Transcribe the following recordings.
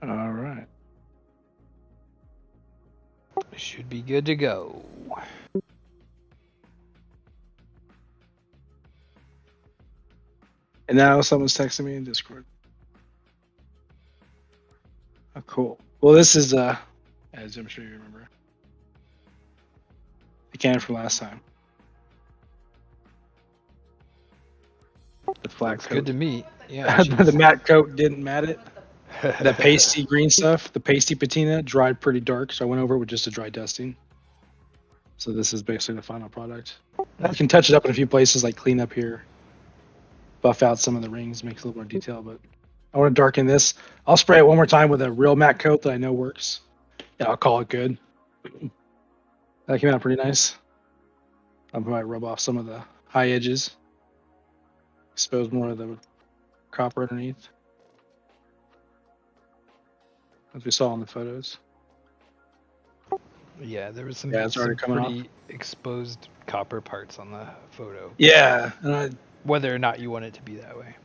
All right. Should be good to go. And now someone's texting me in Discord. Oh, cool. Well, this is as I'm sure you remember, the can from last time. The flag Looks coat. good to me. Yeah, The jeez. matte coat didn't matte it. That pasty green stuff, the pasty patina, dried pretty dark, so I went over it with just a dry dusting. So this is basically the final product. I can touch it up in a few places, like clean up here, buff out some of the rings, make it a little more detail. But I want to darken this. I'll spray it one more time with a real matte coat that I know works. Yeah, I'll call it good. That came out pretty nice. I might rub off some of the high edges, expose more of the copper underneath, as we saw in the photos. Yeah, there was Yeah, it's already some coming off. pretty exposed copper parts on the photo. Yeah, and Whether or not you want it to be that way.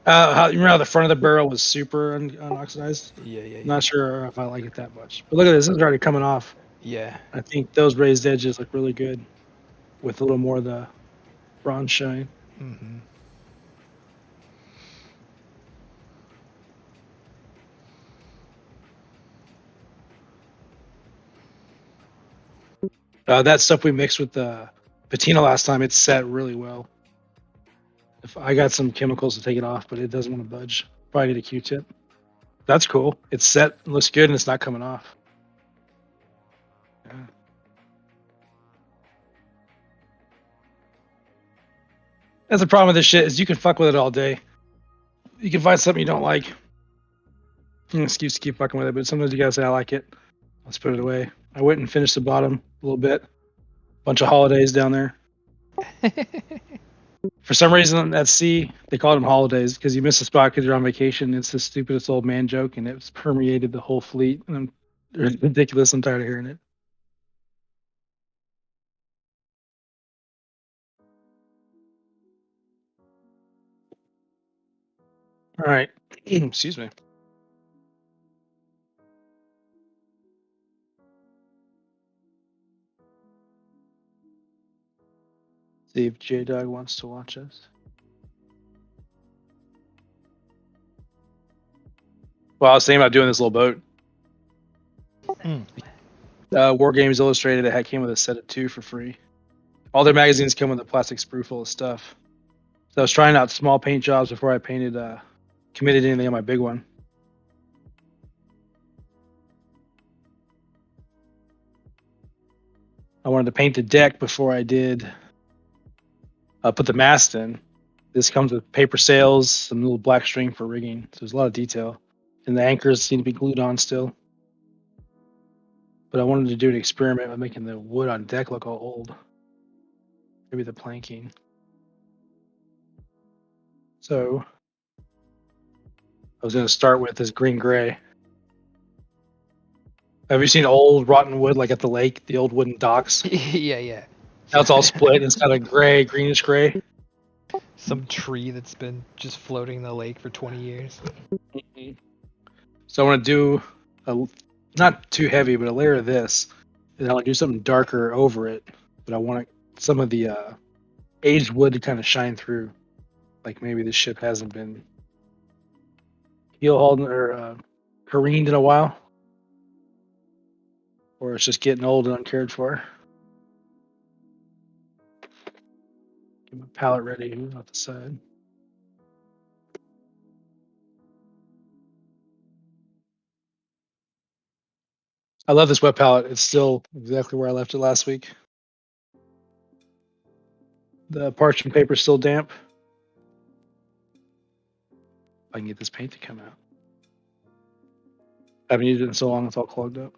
how you remember how the front of the barrel was super unoxidized? Yeah. Not sure if I like it that much. But look at this. This is already coming off. Yeah. I think those raised edges look really good with a little more of the bronze showing. Mm-hmm. That stuff we mixed with the patina last time, it's set really well. If I got some chemicals to take it off, but it doesn't want to budge. Probably need a Q-tip. That's cool. It's set, looks good, and it's not coming off. Yeah. That's the problem with this shit is you can fuck with it all day. You can find something you don't like. An excuse to keep fucking with it, but sometimes you gotta say I like it. Let's put it away. I went and finished the bottom a little bit. Bunch of holidays down there. For some reason at sea, they call them holidays because you miss a spot because you're on vacation. It's the stupidest old man joke, and it's permeated the whole fleet. And it's ridiculous. I'm tired of hearing it. All right. Excuse me. See if J Dog wants to watch us. Well, I was thinking about doing this little boat. War Games Illustrated, it came with a set of 2 for free. All their magazines come with a plastic sprue full of stuff. So I was trying out small paint jobs before I committed anything on my big one. I wanted to paint the deck before I did put the mast in. This comes with paper sails, some little black string for rigging. So there's a lot of detail. And the anchors seem to be glued on still. But I wanted to do an experiment with making the wood on deck look all old. Maybe the planking. So I was going to start with this green gray. Have you seen old rotten wood like at the lake, the old wooden docks? Yeah. Now it's all split and it's got a gray, greenish gray. Some tree that's been just floating in the lake for 20 years. So I want to do not too heavy, but a layer of this. And I want to do something darker over it. But I want some of the aged wood to kind of shine through. Like maybe the ship hasn't been heel hauled or careened in a while. Or it's just getting old and uncared for. Get my palette ready off the side. I love this wet palette. It's still exactly where I left it last week. The parchment paper is still damp. I can get this paint to come out. I haven't used it in so long; it's all clogged up.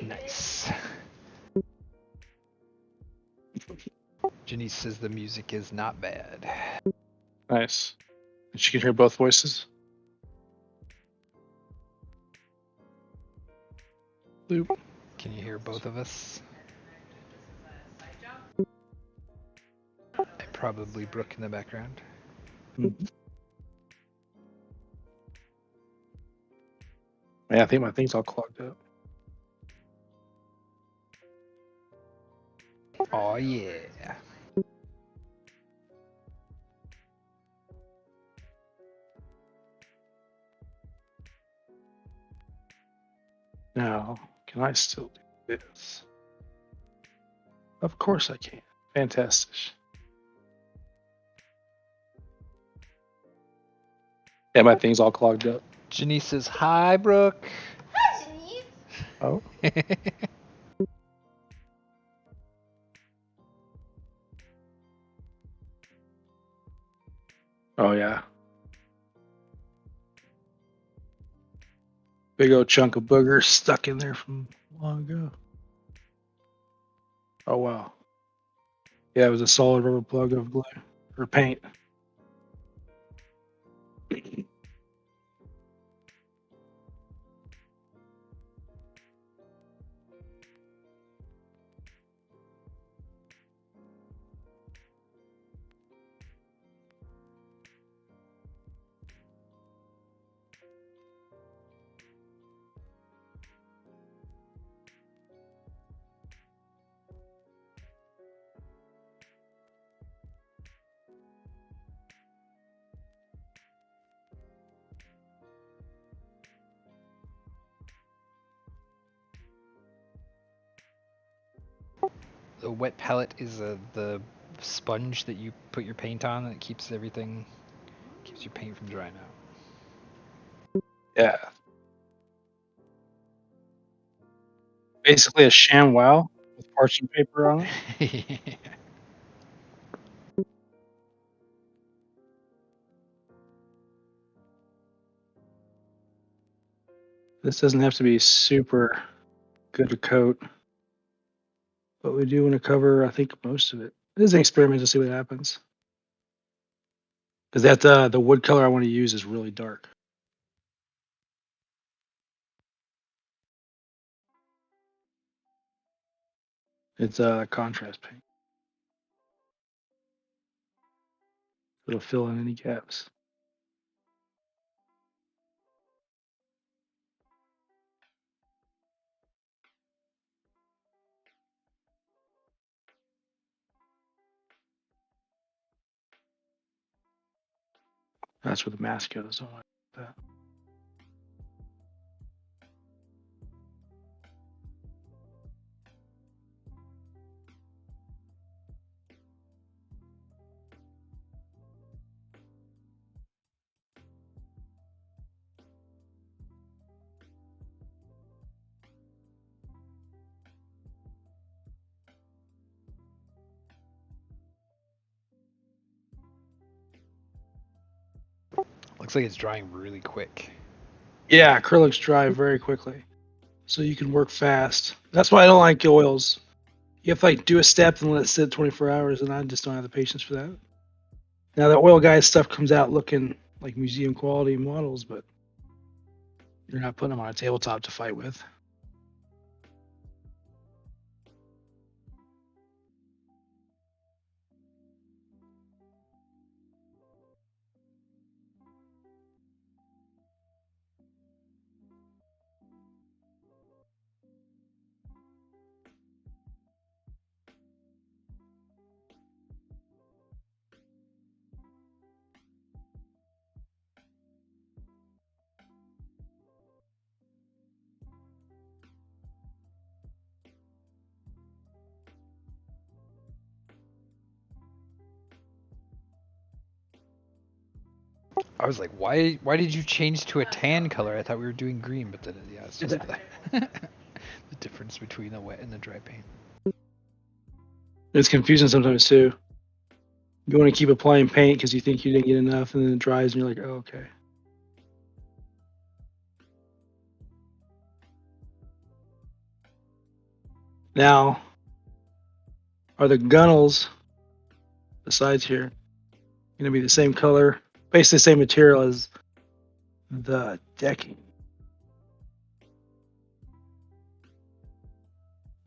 Nice. Janice says the music is not bad. Nice. And she can hear both voices. Loop. Can you hear both of us? And probably Brooke in the background. Yeah, I think my thing's all clogged up. Oh yeah. Now, can I still do this? Of course I can. Fantastic. Yeah, my thing's all clogged up. Janice says, "Hi, Brooke." Hi, Janice. Oh, oh yeah. Big old chunk of booger stuck in there from long ago. Oh wow. Yeah, it was a solid rubber plug of glue or paint. The wet palette is the sponge that you put your paint on that keeps your paint from drying out. Yeah. Basically a sham wow with parchment paper on it. This doesn't have to be super good a coat, but we do want to cover, I think, most of it. This is an experiment to see what happens. Because that the wood color I want to use is really dark. It's contrast paint. It'll fill in any gaps. That's where the mask goes. Don't worry about that. Looks like it's drying really quick. Yeah, acrylics dry very quickly, so you can work fast. That's why I don't like oils. You have to like do a step and let it sit 24 hours, and I just don't have the patience for that. Now the oil guys stuff comes out looking like museum quality models, but you're not putting them on a tabletop to fight with. I was like, why did you change to a tan color? I thought we were doing green, but then yeah, it's just the difference between the wet and the dry paint. It's confusing sometimes too. You want to keep applying paint because you think you didn't get enough, and then it dries, and you're like, oh, okay. Now, are the gunnels, the sides here, going to be the same color, basically the same material as the decking?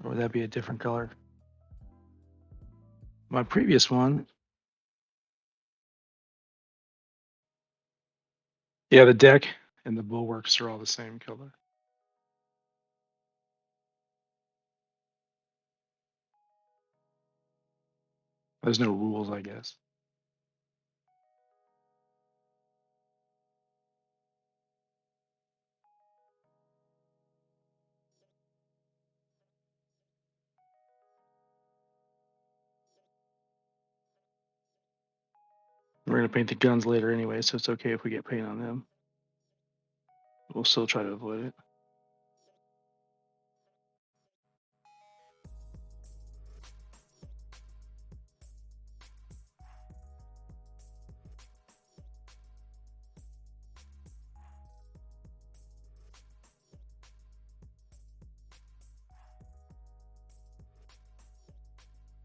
Or would that be a different color? My previous one, yeah, the deck and the bulwarks are all the same color. There's no rules, I guess. We're gonna paint the guns later anyway, so it's okay if we get paint on them. We'll still try to avoid it.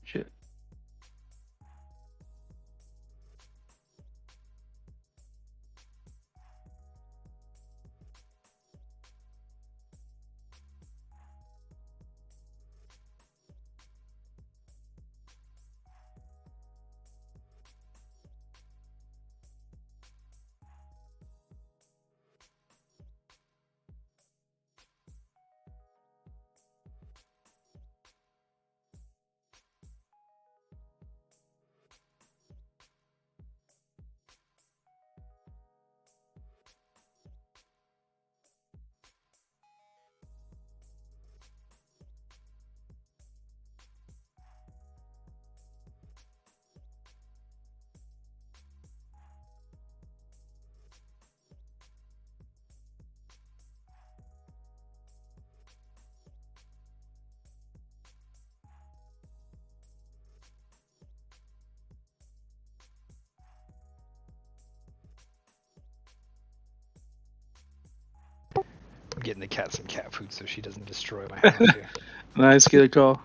Shit. I'm getting the cat some cat food so she doesn't destroy my house here. Nice, good call.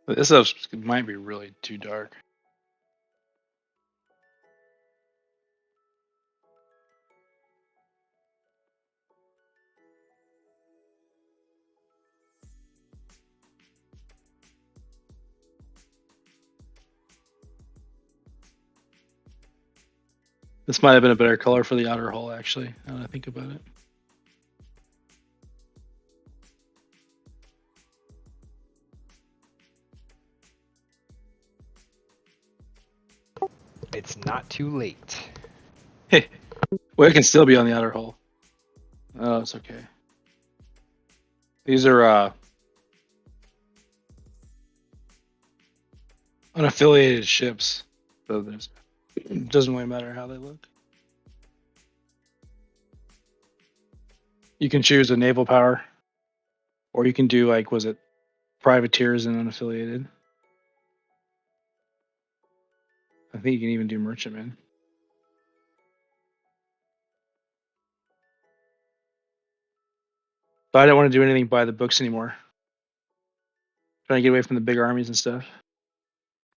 This stuff might be really too dark. This might have been a better color for the outer hull, actually, now that I think about it. It's not too late. Well, it can still be on the outer hull. Oh, it's okay. These are unaffiliated ships, so it doesn't really matter how they look. You can choose a naval power, or you can do like, was it privateers and unaffiliated? I think you can even do merchantmen. But I don't want to do anything by the books anymore. Trying to get away from the big armies and stuff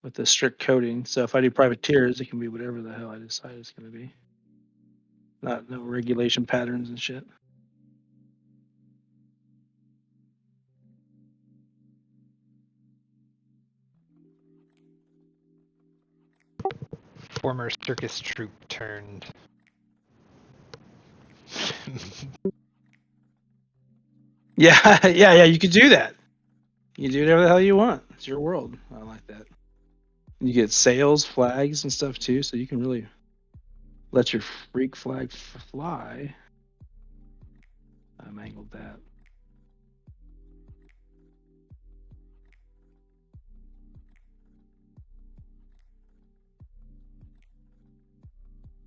with the strict coding. So if I do privateers, it can be whatever the hell I decide it's going to be. No regulation patterns and shit. Former circus troupe turned. Yeah, yeah. You could do that. You do whatever the hell you want. It's your world. I like that. You get sails, flags, and stuff too, so you can really let your freak flag fly. I mangled that.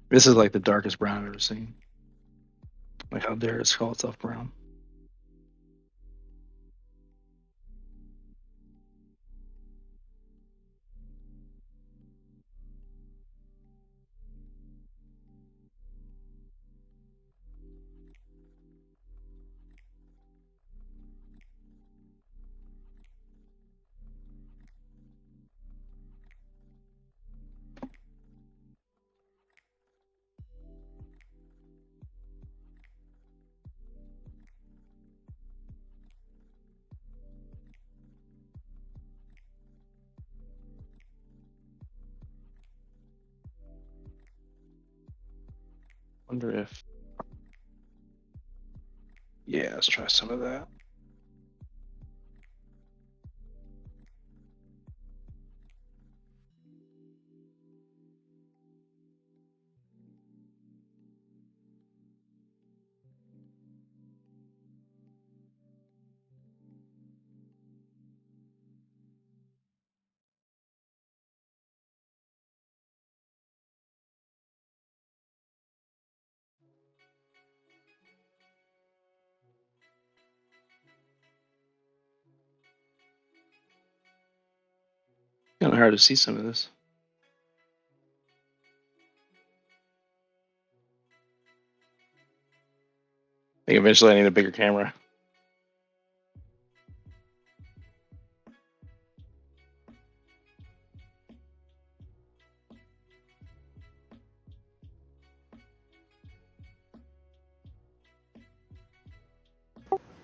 This is like the darkest brown I've ever seen. Like how dare it call itself brown. Wonder if. Yeah, let's try some of that. Kind of hard to see some of this. I think eventually I need a bigger camera.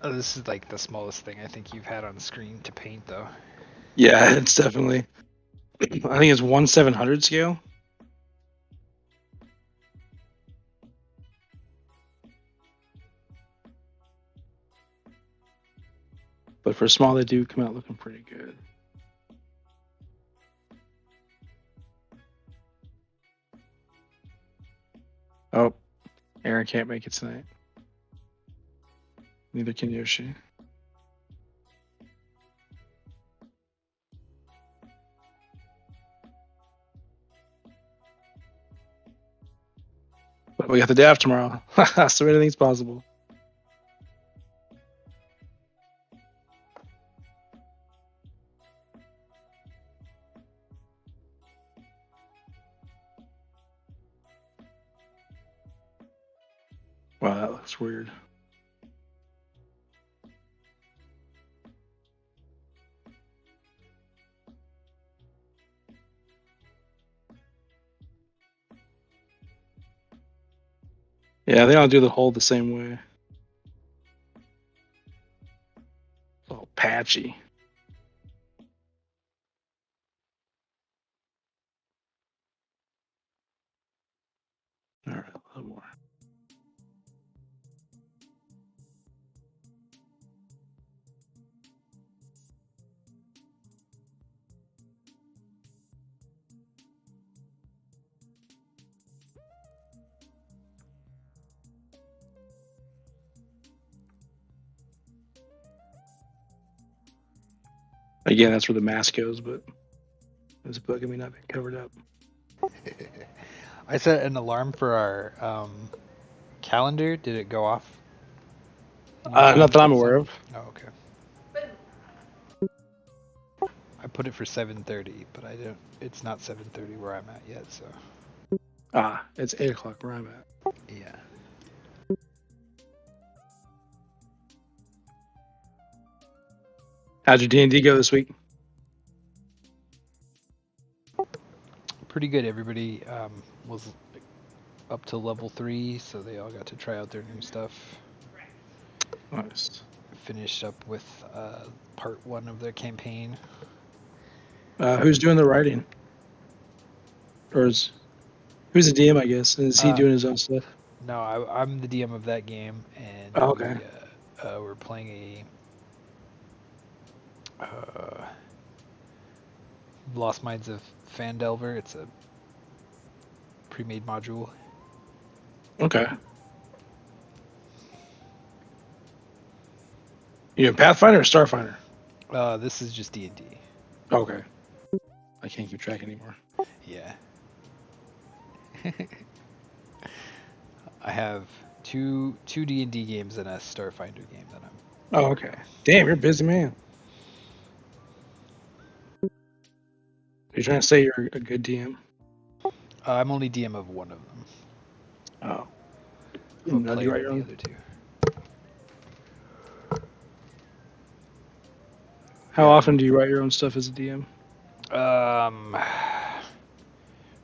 Oh, this is like the smallest thing I think you've had on screen to paint, though. Yeah, it's definitely. I think it's 1/700 scale. But for small, they do come out looking pretty good. Oh, Aaron can't make it tonight. Neither can Yoshi. But we got the day off tomorrow, so anything's possible. Wow, that looks weird. Yeah, they don't do the hole the same way. It's all patchy. All right, a little more. Again, that's where the mask goes, but it's bugging me not being covered up. I set an alarm for our calendar. Did it go off? Not that I'm aware of. Oh, okay. I put it for 7:30, but I don't. It's not 7:30 where I'm at yet, so. It's 8 o'clock where I'm at. Yeah. How'd your D&D go this week? Pretty good. Everybody was up to level 3, so they all got to try out their new stuff. Nice. Finished up with part 1 of their campaign. Who's doing the writing? Or who's the DM, I guess? And is he doing his own stuff? No, I'm the DM of that game, and okay. we're playing a Lost Minds of Fandelver. It's a pre-made module. Okay. You in Pathfinder or Starfinder? This is just D&D. Okay. I can't keep track anymore. Yeah. I have two D&D games and a Starfinder game that I'm. Oh, okay. Damn, you're a busy man. You're trying to say you're a good DM? I'm only DM of one of them. Oh. I'm a Now do you player write of your the own? other two. How often do you write your own stuff as a DM?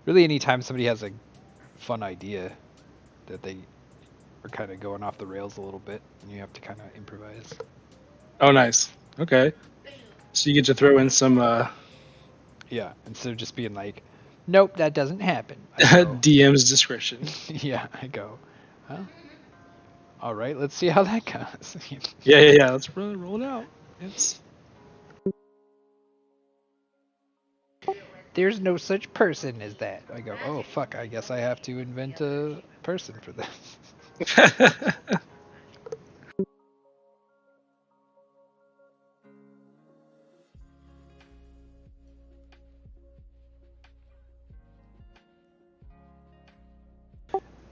Really, anytime somebody has a fun idea that they are kind of going off the rails a little bit, and you have to kind of improvise. Oh, nice. Okay. So you get to throw in some Yeah, instead of just being like, nope, that doesn't happen. I go, DM's discretion. yeah, I go, huh? All right, let's see how that goes. Yeah. Let's roll it out. It's There's no such person as that. I go, oh fuck, I guess I have to invent a person for this.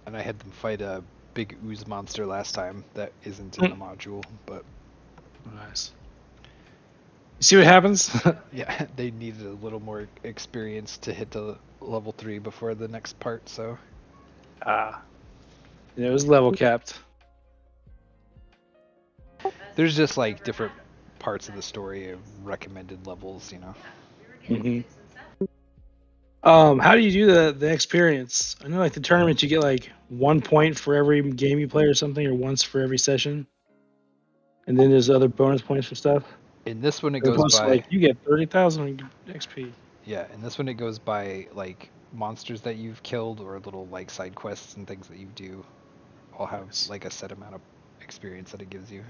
And I had them fight a big ooze monster last time that isn't in the module, but nice. You see what happens? yeah, they needed a little more experience to hit the level 3 before the next part, so. It was level capped. There's just like different parts of the story of recommended levels, you know. Mm-hmm. How do you do the experience? I know like the tournament you get like 1 point for every game you play or something, or once for every session. And then there's other bonus points for stuff. In this one, it As goes opposed to by. like you get 30,000 XP. Yeah, in this one, it goes by like monsters that you've killed or little like side quests and things that you do. All have like a set amount of experience that it gives you.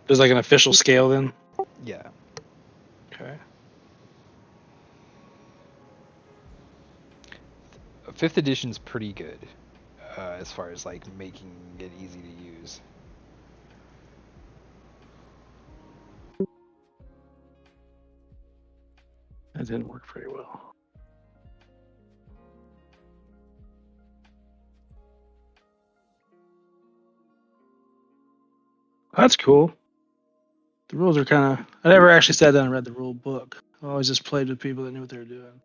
There's like an official scale then. Yeah. Okay. 5th edition's pretty good as far as like making it easy to use. That didn't work very well. That's cool. The rules are kind of. I never actually sat down and read the rule book. I always just played with people that knew what they were doing.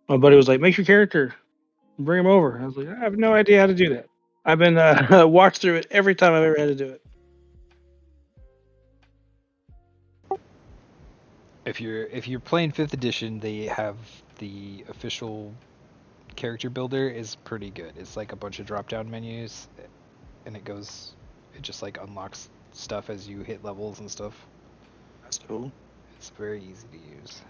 My buddy was like, "Make your character, and bring him over." And I was like, "I have no idea how to do that." I've been walked through it every time I've ever had to do it. If you're playing 5th edition, they have the official character builder is pretty good. It's like a bunch of drop down menus, and it just like unlocks stuff as you hit levels and stuff. That's cool. It's very easy to use.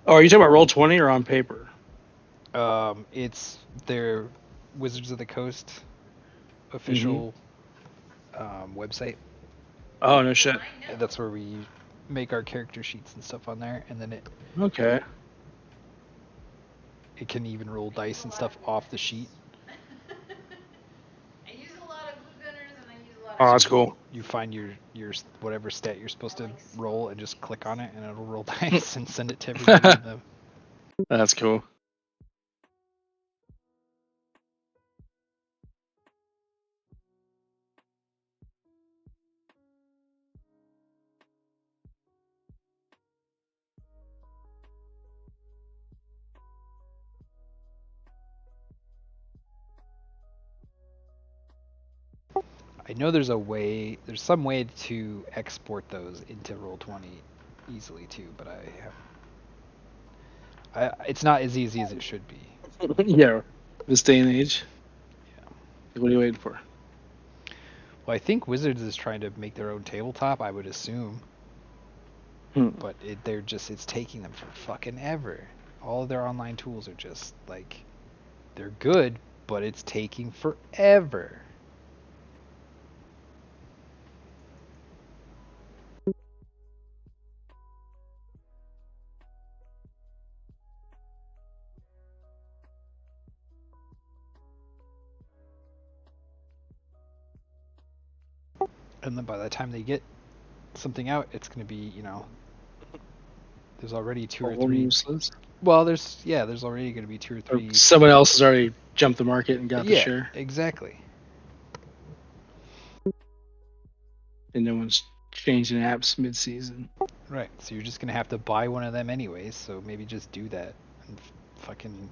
Oh, are you talking about Roll20 or on paper? It's their Wizards of the Coast official website. Oh no shit. And that's where we make our character sheets and stuff on there, and then Okay. it can even roll dice and stuff off the sheet. Oh, that's cool. You find your whatever stat you're supposed to roll and just click on it, and it'll roll dice and send it to everybody. That's cool. I know there's some way to export those into Roll20 easily too, but I It's not as easy as it should be. Yeah, this day and age. Yeah. What are you waiting for? Well, I think Wizards is trying to make their own tabletop, I would assume. But it's taking them for fucking ever. All of their online tools are just like, they're good, but it's taking forever. And then by the time they get something out, it's going to be, there's already two A or whole three. useless. Well, there's already going to be two or Or three. someone else has already jumped the market and got the Yeah, share, exactly. and no one's changing apps mid-season. Right. So you're just going to have to buy one of them anyways. So maybe just do that and fucking.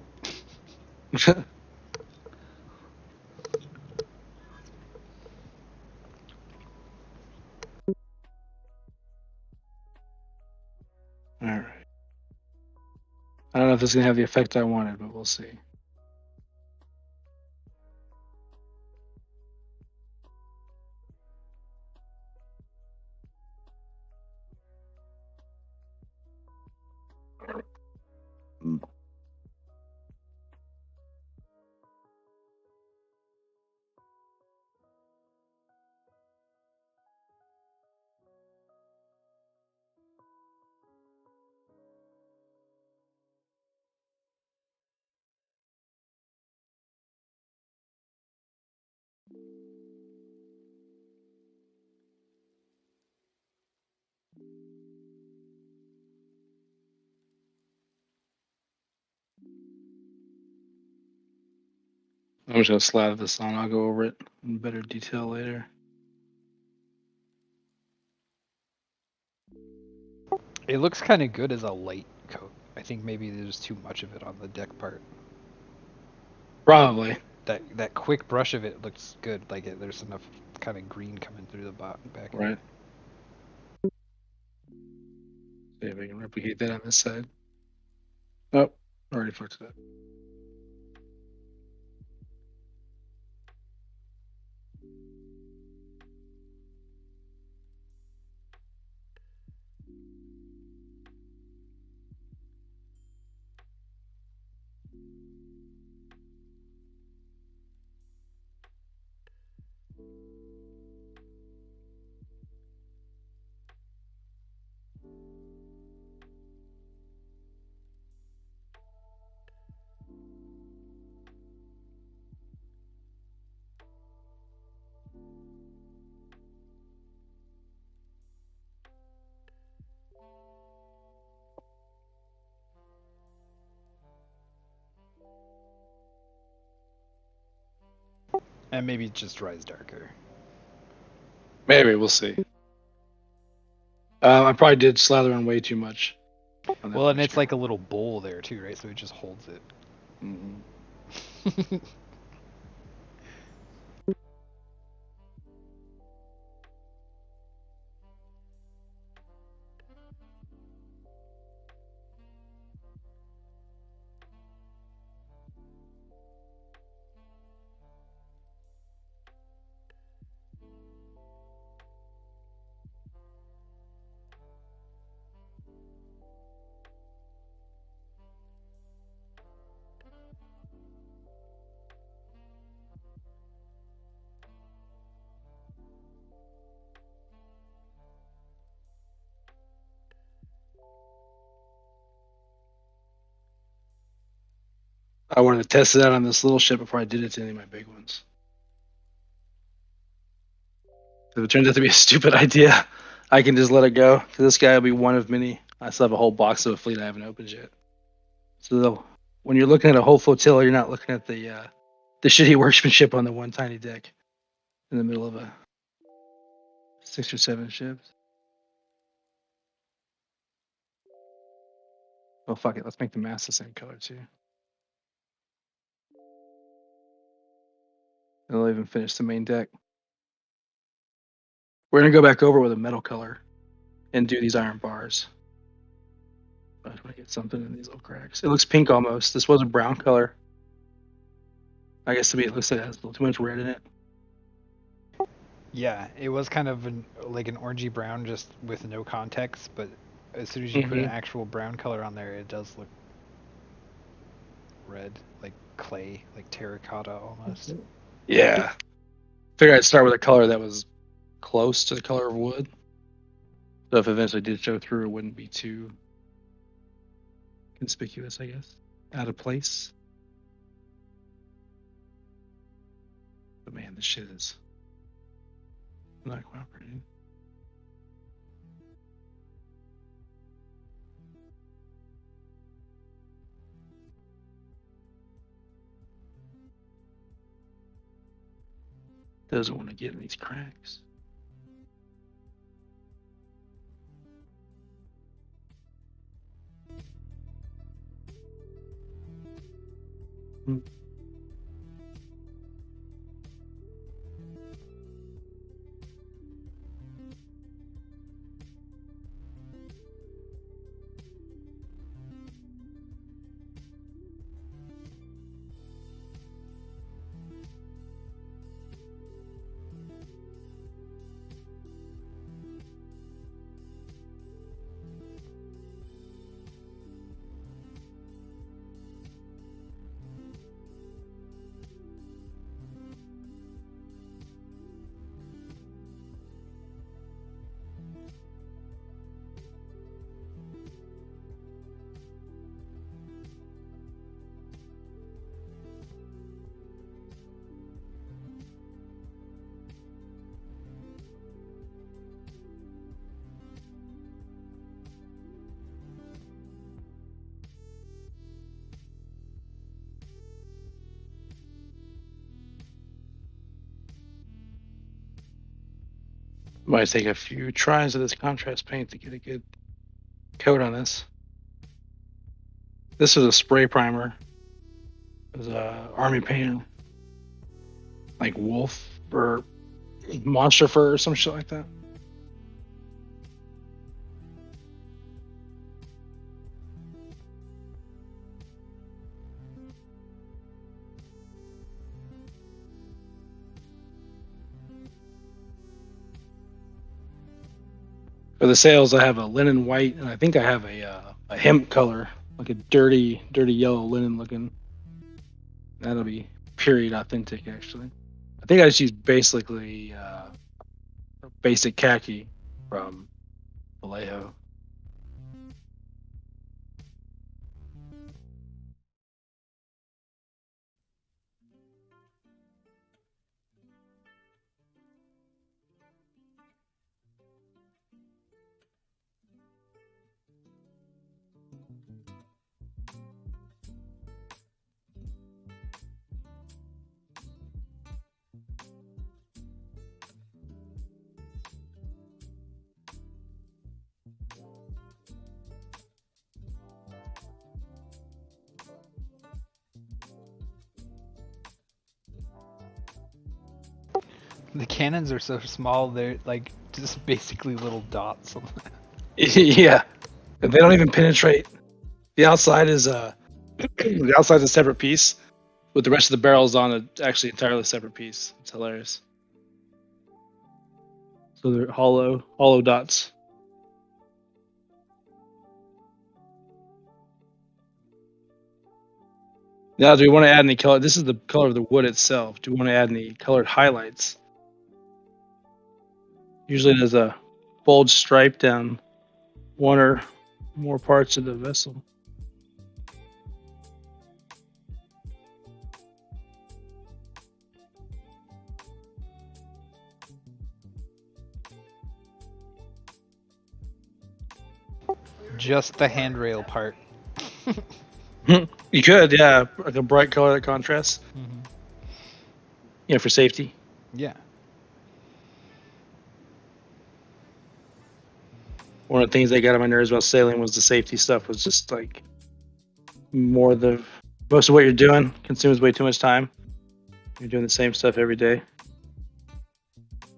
All right. I don't know if this is gonna have the effect I wanted, but we'll see. I'm just gonna slather this on. I'll go over it in better detail later. It looks kind of good as a light coat. I think maybe there's too much of it on the deck part. Probably. That quick brush of it looks good. Like there's enough kind of green coming through the back. Right. See if I can replicate that on this side. Oh, already fucked it up. And maybe it just dries darker. Maybe we'll see. I probably did slather on way too much. Well, and it's like a little bowl there too, right? So it just holds it. Mm-hmm. I wanted to test it out on this little ship before I did it to any of my big ones. If it turns out to be a stupid idea, I can just let it go. Because this guy will be one of many. I still have a whole box of a fleet I haven't opened yet. So when you're looking at a whole flotilla, you're not looking at the shitty workmanship on the one tiny deck in the middle of a 6 or 7 ships. Oh fuck it, let's make the mast the same color too. And I'll even finish the main deck. We're gonna go back over with a metal color and do these iron bars. I just want to get something in these little cracks. It looks pink almost. This was a brown color. I guess to me it looks like it has a little too much red in it. Yeah, it was kind of like an orangey brown just with no context, but as soon as you put an actual brown color on there, it does look red, like clay, like terracotta almost. Yeah. Figured I'd start with a color that was close to the color of wood. So if it eventually did show through, it wouldn't be too conspicuous, I guess. Out of place. But man, this shit is not cooperating. Doesn't want to get in these cracks. Might take a few tries of this contrast paint to get a good coat on this. This is a spray primer. It was a army paint, like wolf or monster fur or some shit like that. For the sails, I have a linen white, and I think I have a hemp color, like a dirty yellow linen looking. That'll be period authentic, actually. I think I just used basically basic khaki from Vallejo. The cannons are so small; they're like just basically little dots. Yeah, they don't even penetrate. The outside is the outside is a separate piece, with the rest of the barrels on it actually entirely separate piece. It's hilarious. So they're hollow dots. Now, do we want to add any color? This is the color of the wood itself. Do we want to add any colored highlights? Usually there's a bold stripe down one or more parts of the vessel. Just the handrail part. You could, yeah, like a bright color that contrasts. For safety. Yeah. One of the things that got on my nerves about sailing was the safety stuff. Was just like most of what you're doing consumes way too much time. You're doing the same stuff every day. To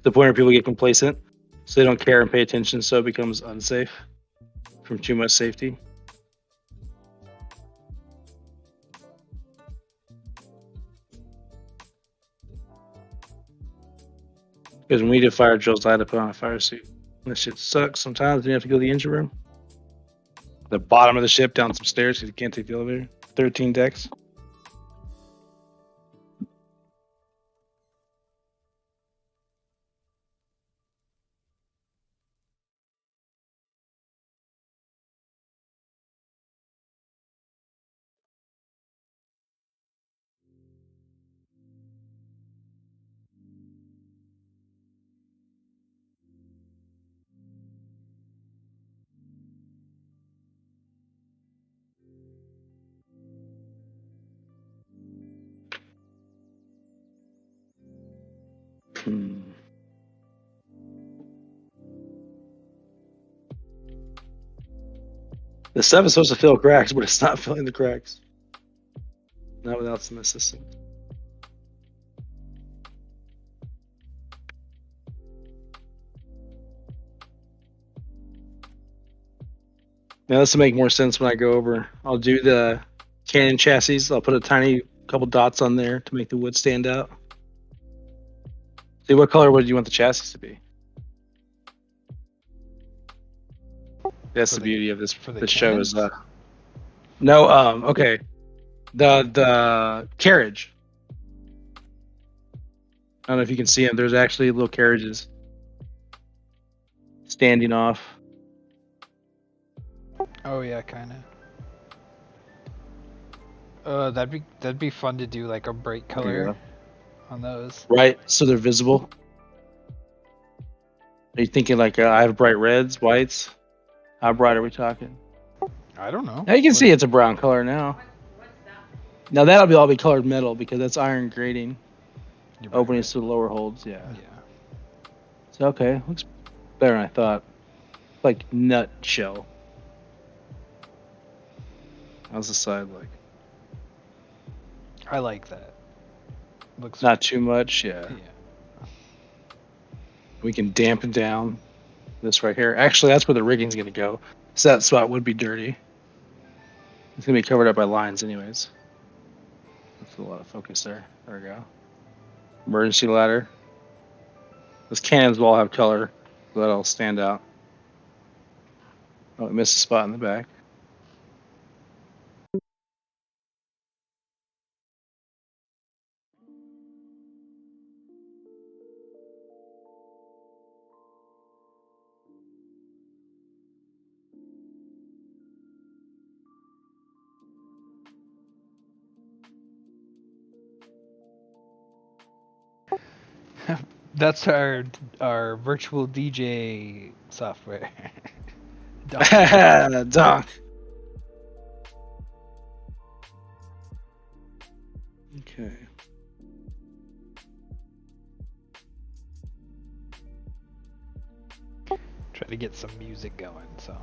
the point where people get complacent, so they don't care and pay attention, so it becomes unsafe from too much safety. Because when we did fire drills, I had to put on a fire suit. That shit sucks sometimes when you have to go to the engine room. The bottom of the ship down some stairs because you can't take the elevator. 13 decks. The stuff is supposed to fill cracks, but it's not filling the cracks. Not without some assistance. Now this will make more sense when I go over. I'll do the cannon chassis. I'll put a tiny couple dots on there to make the wood stand out. See, what color would you want the chassis to be? That's the beauty of this show is no, okay. The carriage. I don't know if you can see them. There's actually little carriages standing off. Oh yeah, kind of. That'd be fun to do like a bright color on those. Right, so they're visible. Are you thinking like I have bright reds, whites? How bright are we talking? I don't know. Now you can see it's a brown color now. Now that'll all be colored metal because that's iron grating. Openings to the lower holds, yeah. So okay, looks better than I thought. Like nutshell. How's the side like? I like that. Looks not too much, yeah. We can dampen down this right here. Actually, that's where the rigging's gonna go. So that spot would be dirty. It's gonna be covered up by lines anyways. That's a lot of focus there. There we go. Emergency ladder. Those cannons will all have color, so that'll stand out. Oh, I missed a spot in the back. That's our virtual DJ software. Doc. Okay. Try to get some music going, so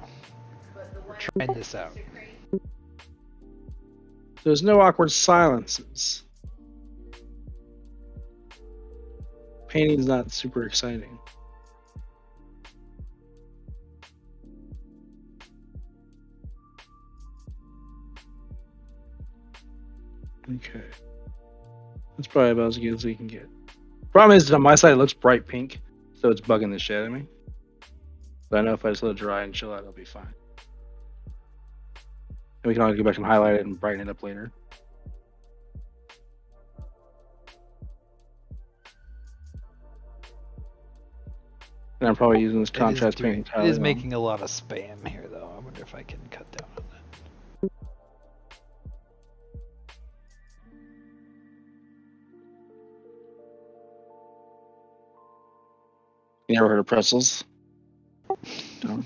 we're trying this out. There's no awkward silences. Painting's not super exciting. Okay. That's probably about as good as we can get. Problem is, on my side, it looks bright pink, so it's bugging the shit out of me. But I know if I just let it dry and chill out, it'll be fine. And we can always go back and highlight it and brighten it up later. And I'm probably using this contrast paint. It is making a lot of spam here, though. I wonder if I can cut down on that. You never heard of pretzels? No.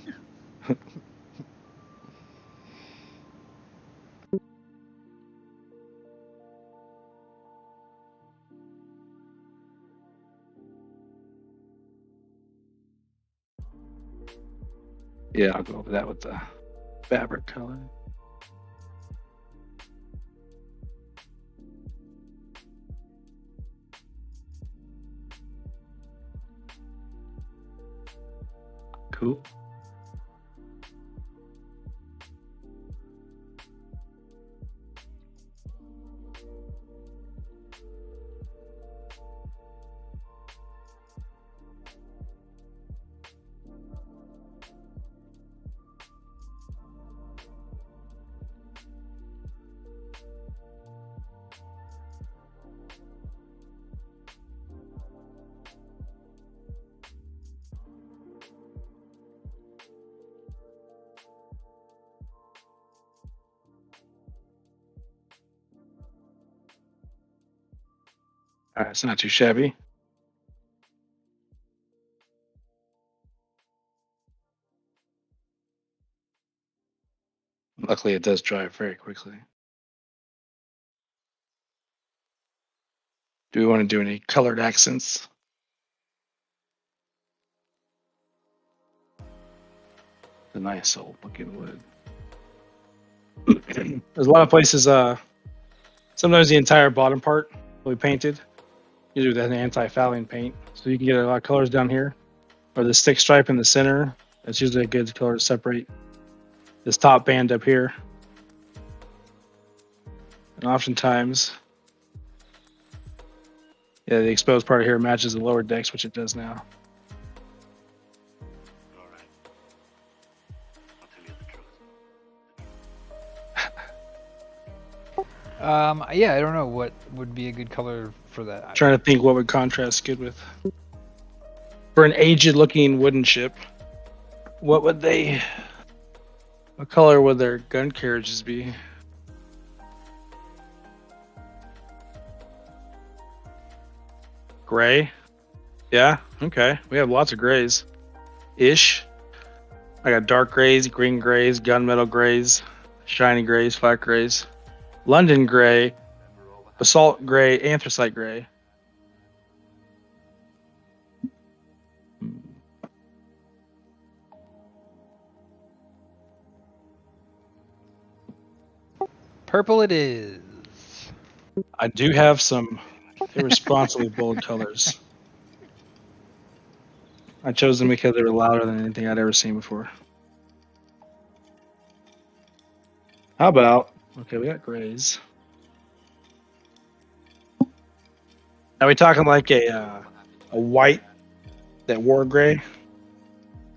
Yeah, I'll go over that with the fabric color. Cool. All right, it's not too shabby. Luckily, it does dry very quickly. Do we want to do any colored accents? The nice old looking wood. There's a lot of places. Sometimes the entire bottom part will be painted, usually with an anti-fouling paint, so you can get a lot of colors down here. Or the stick stripe in the center. That's usually a good color to separate this top band up here. And oftentimes, yeah, the exposed part here matches the lower decks, which it does now. All right. I'll tell you the truth. Yeah, I don't know what would be a good color for that. Trying to think what would contrast good with. For an aged-looking wooden ship, what would they? What color would their gun carriages be? Gray. Yeah. Okay. We have lots of grays. Ish. I got dark grays, green grays, gunmetal grays, shiny grays, flat grays, London gray, basalt gray, anthracite gray. Purple it is. I do have some irresponsibly bold colors. I chose them because they were louder than anything I'd ever seen before. How about, okay, we got grays. Are we talking like a white, that war gray?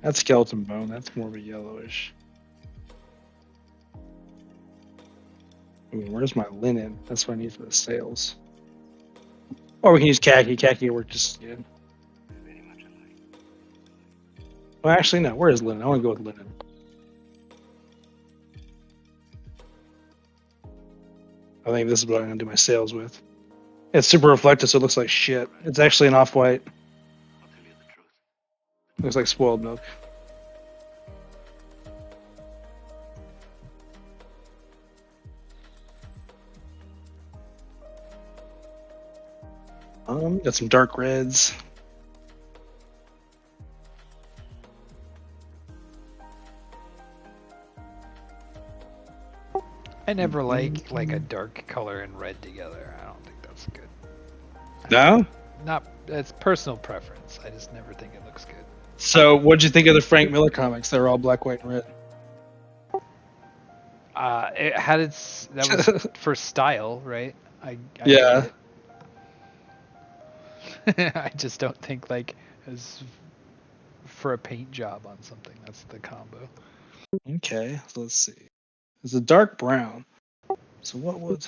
That's skeleton bone. That's more of a yellowish. Ooh, where's my linen? That's what I need for the sails. Or we can use khaki. Khaki will work just good. Very much alike. Well, actually, no. Where is linen? I want to go with linen. I think this is what I'm going to do my sails with. It's super reflective, so it looks like shit. It's actually an off-white. I'll tell you the truth. Looks like spoiled milk. Got some dark reds. I never like a dark color and red together. I don't think that's good. No? Not it's personal preference. I just never think it looks good. So, what'd you think of the Frank Miller comics? They were all black, white, and red. It had that was for style, right? I Yeah. get it. I just don't think like as for a paint job on something. That's the combo. Okay, so let's see. It's a dark brown. So what would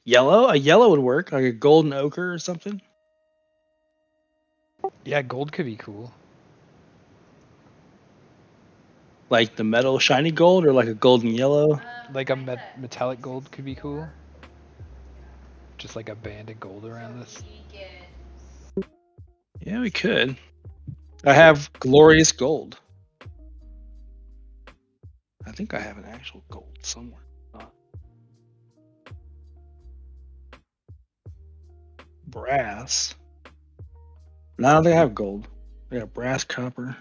yellow? A yellow would work, like a golden ochre or something. Yeah, gold could be cool. Like the metal shiny gold, or like a golden yellow. Like a metallic gold could be cool. Just like a band of gold around this. Yeah, we could. I have glorious gold. I think I have an actual gold somewhere. Brass. No, I don't think I have gold. I got brass, copper,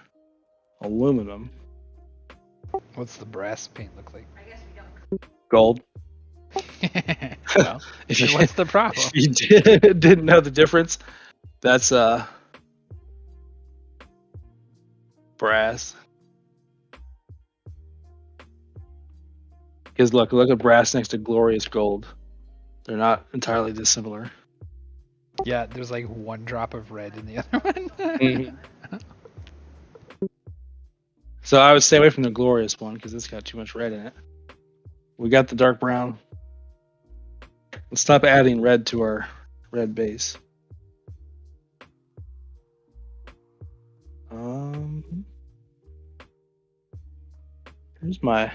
aluminum, What's the brass paint look like? gold. Well, If then you, what's the problem? if you didn't know the difference, that's brass. Because look at brass next to glorious gold. They're not entirely dissimilar. Yeah, there's like one drop of red in the other one. Mhm. So I would stay away from the glorious one because it's got too much red in it. We got the dark brown. Let's stop adding red to our red base. Here's my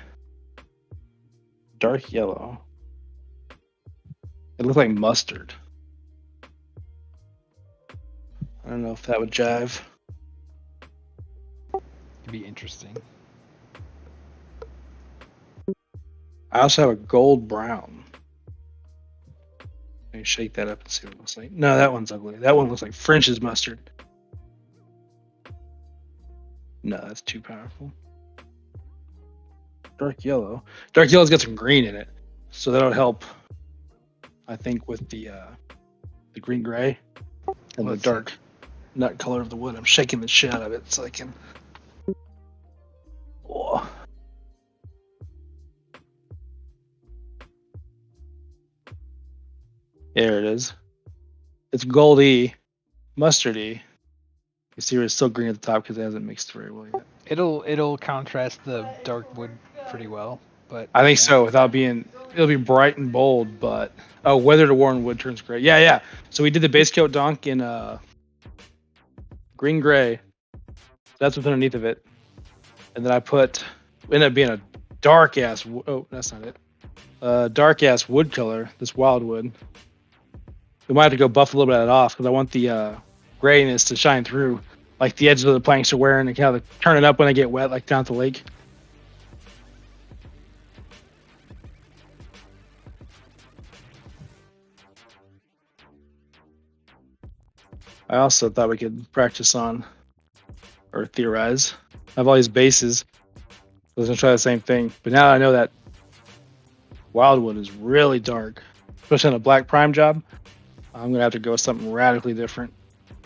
dark yellow. It looks like mustard. I don't know if that would jive. It'd be interesting. I also have a gold brown. Let me shake that up and see what it looks like. No, that one's ugly. That one looks like French's mustard. No, that's too powerful. Dark yellow. Dark yellow's got some green in it, so that'll help. I think with the green gray and Let's the see. dark nut color of the wood. I'm shaking the shit out of it so I can. Oh. There it is. It's goldy, mustardy. You see, it's still green at the top because it hasn't mixed very well yet. It'll contrast the dark wood pretty well, but I think yeah. so. Without being, it'll be bright and bold, but weathered or worn wood turns gray. Yeah. So we did the base coat donk in green gray. That's what's underneath of it, and then I ended up being a dark ass. Oh, that's not it. Dark ass wood color. This wildwood. We might have to go buff a little bit of that off because I want the grayness to shine through, like the edges of the planks are wearing, and kind of turn it up when they get wet, like down at the lake. I also thought we could practice on or theorize. I have all these bases. I was gonna try the same thing, but now I know that wildwood is really dark, especially on a black prime job. I'm gonna have to go with something radically different.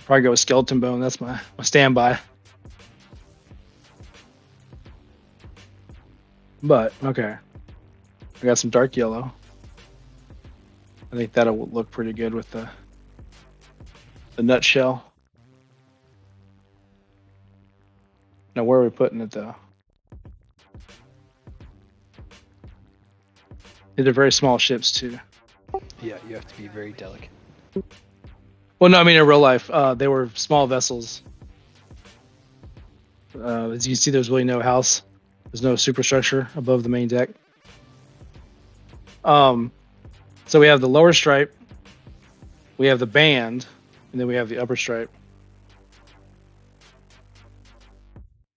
Probably go with skeleton bone. That's my standby. But okay, I got some dark yellow. I think that'll look pretty good with the nutshell. Now where are we putting it though? These are very small ships too. Yeah, you have to be very delicate. Well, no, I mean in real life, they were small vessels. As you can see, there's really no house. There's no superstructure above the main deck. So we have the lower stripe, we have the band, and then we have the upper stripe.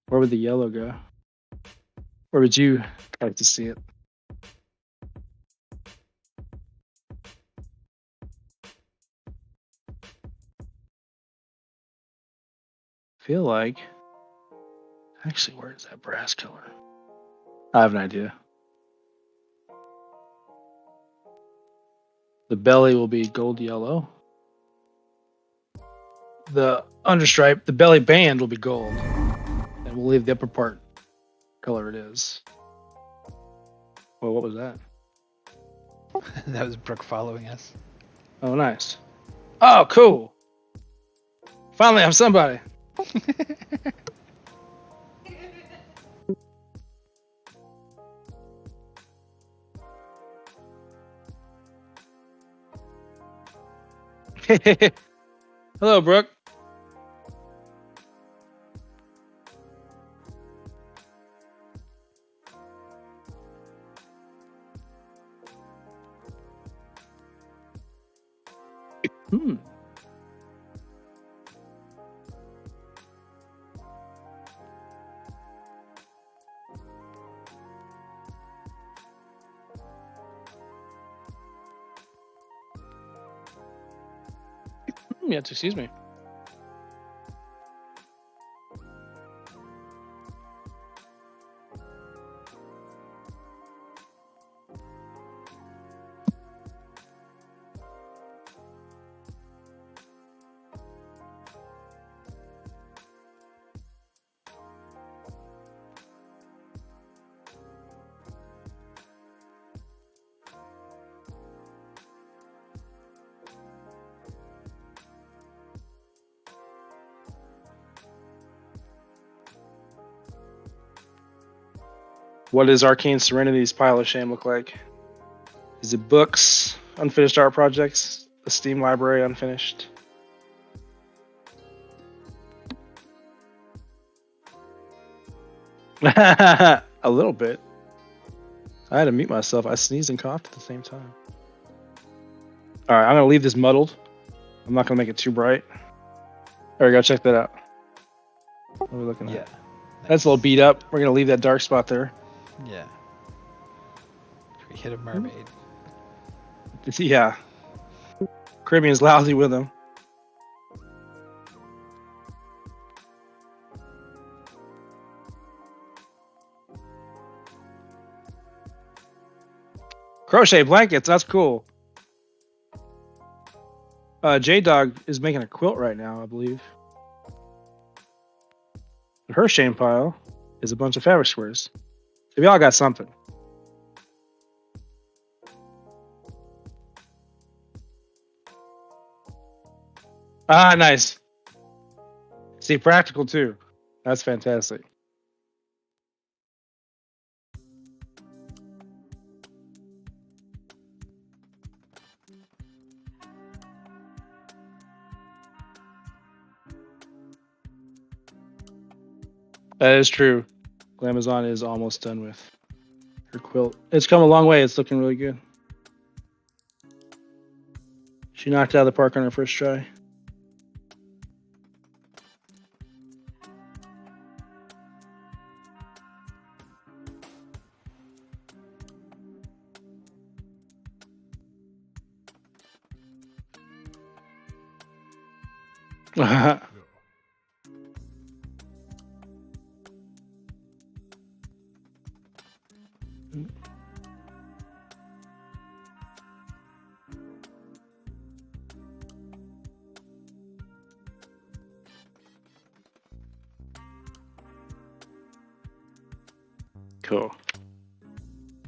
Where would the yellow go? Where would you like to see it? Feel like, actually, where is that brass color? I have an idea. The belly will be gold yellow. The understripe, the belly band will be gold, and we'll leave the upper part color it is. Well, what was that? That was Brooke following us. Oh, nice. Oh, cool. Finally, I'm somebody. Hello, Brooke. Hmm. Yes, excuse me. What does Arcane Serenity's pile of shame look like? Is it books, unfinished art projects, the Steam library unfinished? A little bit. I had to mute myself. I sneezed and coughed at the same time. All right, I'm gonna leave this muddled. I'm not gonna make it too bright. All right, go check that out. What are we looking Yeah. at? That's a little beat up. We're gonna leave that dark spot there. Yeah. We hit a mermaid. Yeah. Caribbean's lousy with them. Crochet blankets, that's cool. J-Dog is making a quilt right now, I believe. Her shame pile is a bunch of fabric squares. So we all got something. Ah, nice. See, practical too. That's fantastic. That is true. Glamazon is almost done with her quilt. It's come a long way. It's looking really good. She knocked it out of the park on her first try. Cool.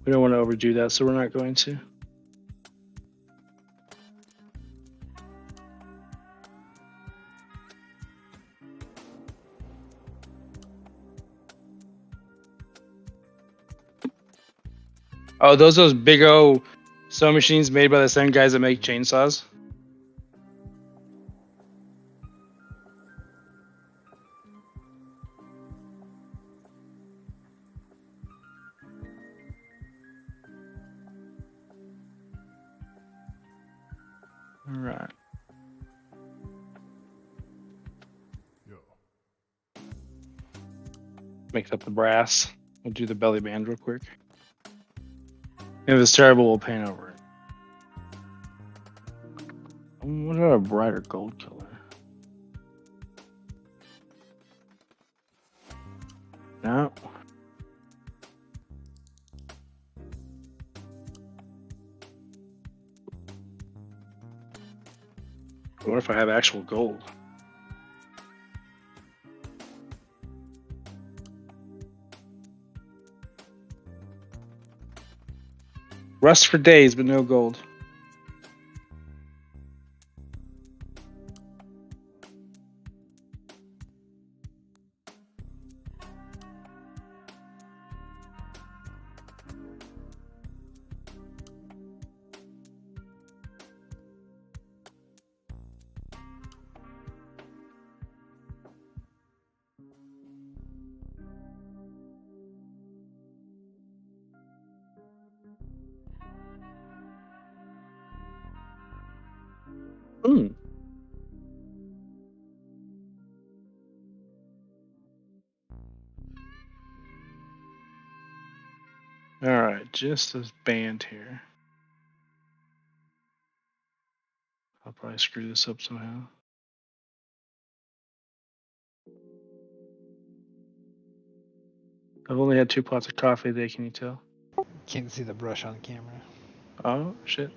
We don't want to overdo that, so we're not going to. Oh, those big O sewing machines made by the same guys that make chainsaws? All right. Mix up the brass. We'll do the belly band real quick. If it's terrible, we'll paint over it. What about a brighter gold color? No. What if I have actual gold? Rust for days, but no gold. Hmm. All right, just this band here. I'll probably screw this up somehow. I've only had 2 pots of coffee today, can you tell? Can't see the brush on camera. Oh, shit.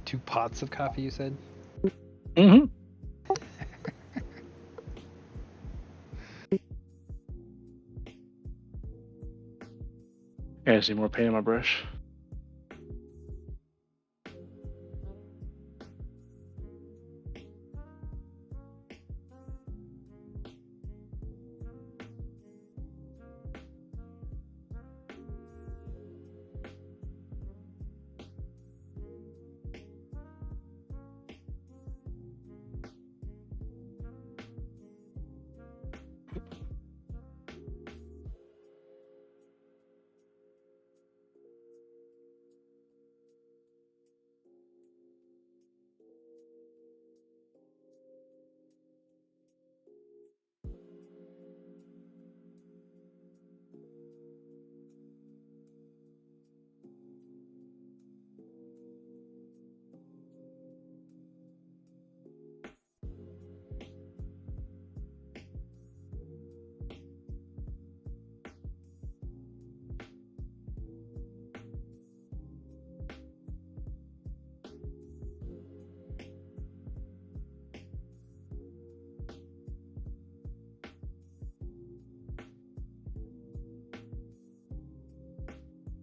Two pots of coffee, you said? Mm-hmm. I see more paint on my brush.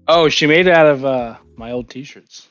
Oh, she made it out of my old T-shirts.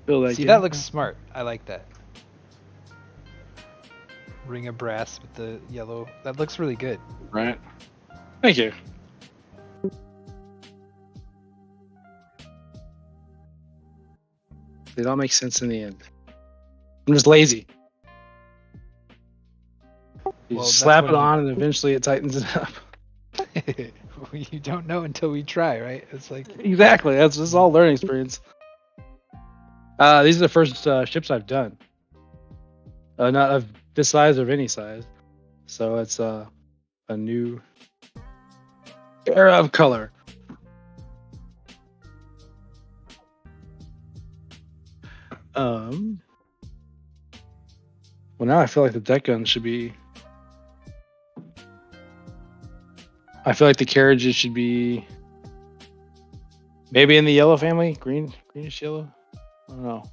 Feel like See, it. that looks smart. I like that. Ring of brass with the yellow. That looks really good. Right. Thank you. It all makes sense in the end. I'm just lazy. You Well, just that's slap when it you- on, and eventually it tightens it up. You don't know until we try, right? It's like Exactly. This is all learning experience. These are the first ships I've done. Not of this size or of any size. So it's a new era of color. Well, now I feel like the deck gun should be. I feel like the carriages should be maybe in the yellow family, greenish yellow. I don't know.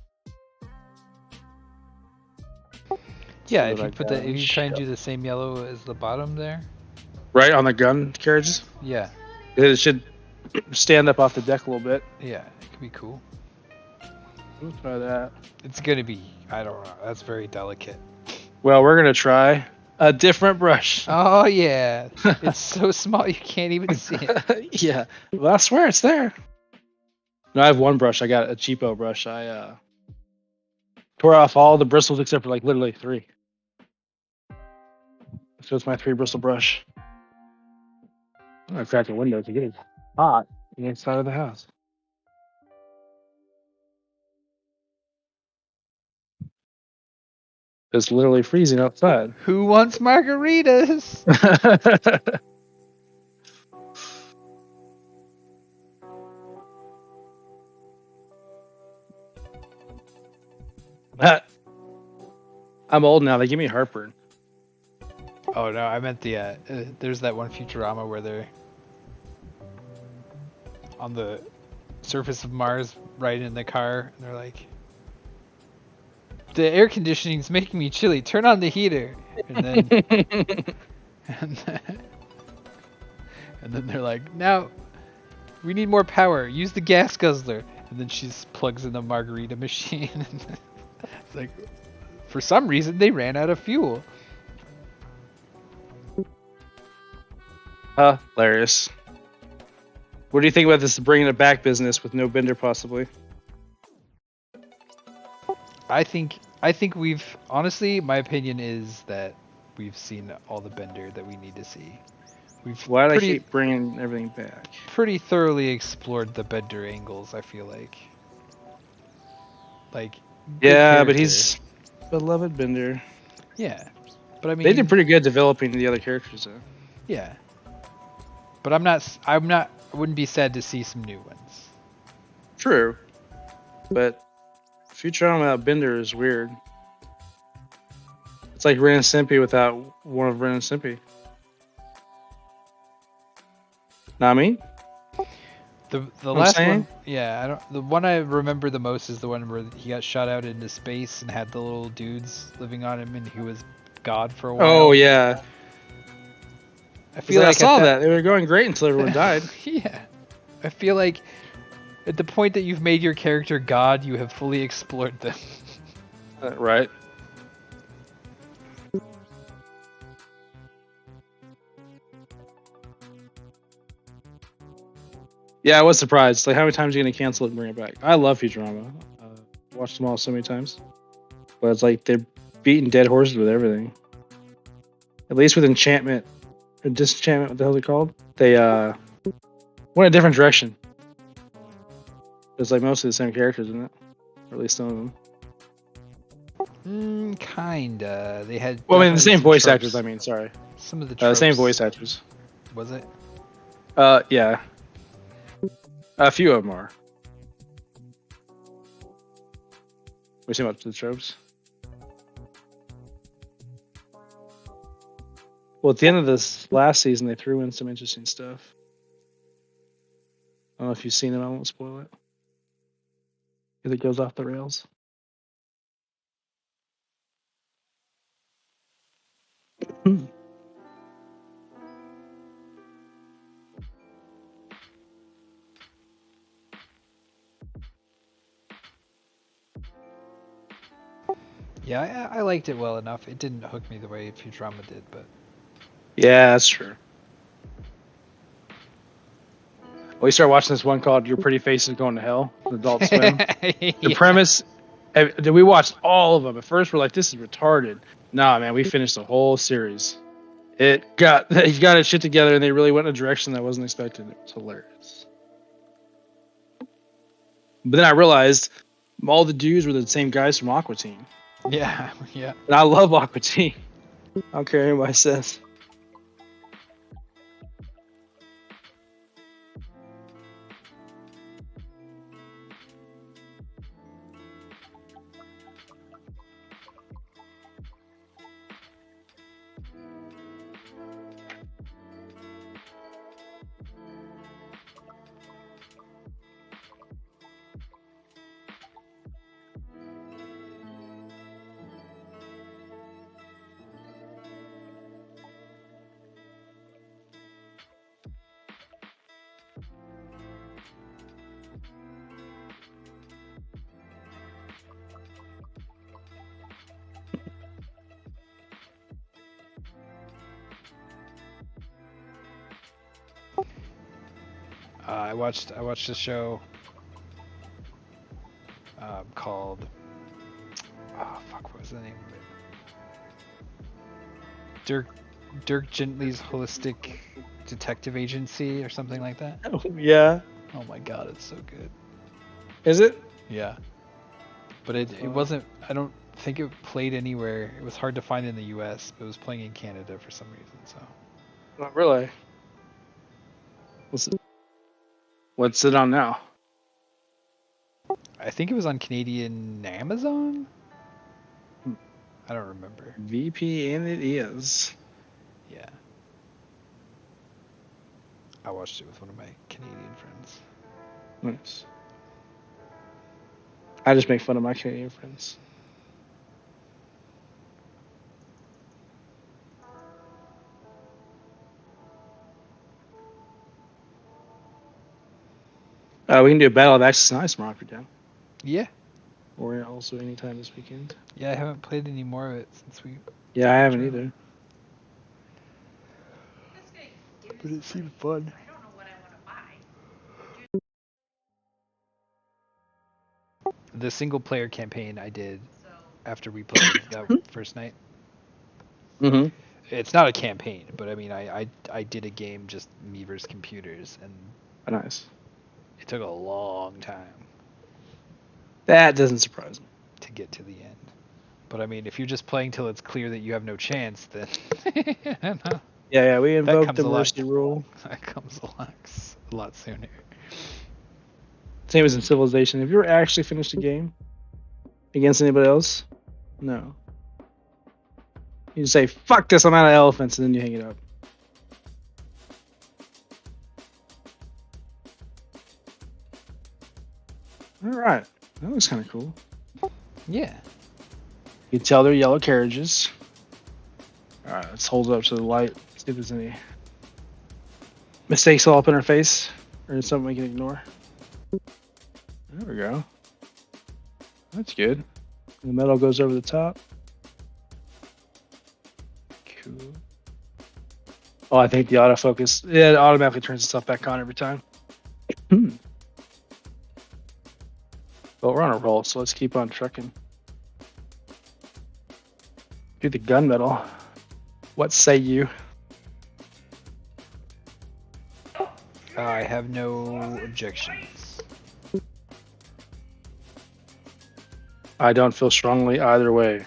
yeah, See if what you I put got. that, if you try and do the same yellow as the bottom there. Right on the gun carriages, Yeah, it should stand up off the deck a little bit. yeah, it could be cool. We'll try that. It's gonna be, I don't know. That's very delicate. Well, we're gonna try a different brush. Oh yeah, it's so small you can't even see it. Yeah, well, I swear it's there. No, I have one brush. I got a cheapo brush. I tore off all the bristles except for like literally 3. So it's my 3 bristle brush. I'm gonna crack the window to get it hot on the inside of the house. It's literally freezing outside. Who wants margaritas? I'm old now. They give me heartburn. Oh no, I meant the. There's that one Futurama where they're on the surface of Mars, riding in the car, and they're like, "The air conditioning's making me chilly. Turn on the heater." And then, and then they're like, "Now, we need more power. Use the gas guzzler." And then she just plugs in the margarita machine. It's like, for some reason, they ran out of fuel. Hilarious. What do you think about this bringing it back business with no bender possibly? I think we've honestly, my opinion is that we've seen all the bender that we need to see. We've Why do I pretty keep bringing everything back? pretty thoroughly explored the bender angles. I feel like good Yeah, but character. he's beloved bender. Yeah, but I mean They did pretty good developing the other characters though. Yeah, but I wouldn't be sad to see some new ones. True, but Futurama without Bender is weird. It's like Ren and Stimpy without one of Ren and Stimpy. Not me? The I'm last saying? one, yeah, I don't. The one I remember the most is the one where he got shot out into space and had the little dudes living on him, and he was God for a while. Oh yeah. I I, feel I like saw that. They were going great until everyone died. Yeah, I feel like at the point that you've made your character God, you have fully explored them. Right. Yeah, I was surprised. Like, how many times are you gonna cancel it and bring it back? I love Futurama. Watched them all so many times, but it's like they're beating dead horses with everything. At least with Enchantment or Disenchantment, what the hell is it called? They went a different direction. It's like mostly the same characters, isn't it? Or at least some of them. Kinda. They had. Well, I mean, the definitely same some voice tropes. actors. I mean, sorry, Some of the tropes. same voice actors. Was it? Yeah, a few of them are. We see about the tropes. Well, at the end of this last season, they threw in some interesting stuff. I don't know if you've seen it. I won't spoil it. If it goes off the rails. Yeah, I liked it well enough. It didn't hook me the way Futurama did, but Yeah, that's true. We started watching this one called "Your Pretty Face Is Going to Hell." The Adult Swim. The Yeah. premise. We watched all of them. At first, we're like, "This is retarded." Nah, man, we finished the whole series. He got its shit together, and they really went in a direction that wasn't expected. It was hilarious. But then I realized all the dudes were the same guys from Aqua Teen, Yeah, yeah. and I love Aqua Teen. I don't care what anybody says. I watched a show called what was the name of it? Dirk Gently's Holistic Detective Agency or something like that. Oh, yeah. Oh my god, it's so good. Is it? Yeah. But it wasn't, I don't think it played anywhere. It was hard to find in the US, but it was playing in Canada for some reason, so. Not really. What's it on now? I think it was on Canadian Amazon? Hmm. I don't remember. VPN it is. Yeah. I watched it with one of my Canadian friends. Nice. I just make fun of my Canadian friends. We can do a Battle of Axis and Ice tomorrow if you're down. Yeah. Or also anytime this weekend. Yeah, I haven't played any more of it since we. Yeah, I haven't either. But it seemed fun. The single player campaign I did after we played that first night. Mm-hmm. It's not a campaign, but I mean, I did a game just me versus computers, and Nice. it took a long time That doesn't surprise me. to get to the end. But I mean, if you're just playing till it's clear that you have no chance, then Yeah, we invoked comes the a lot. mercy rule. That comes a lot sooner. Same as in Civilization. Have you ever actually finished a game against anybody else? No. You just say, fuck this, I'm out of elephants, and then you hang it up. All right, that looks kind of cool. Yeah. You can tell they're yellow carriages. All right, let's hold it up to the light. See if there's any mistakes all up in our face, or something we can ignore. There we go. That's good. The metal goes over the top. Cool. Oh, I think the autofocus, yeah, it automatically turns itself back on every time. Well, we're on a roll, so let's keep on trucking. Do the gunmetal. What say you? I have no objections. I don't feel strongly either way.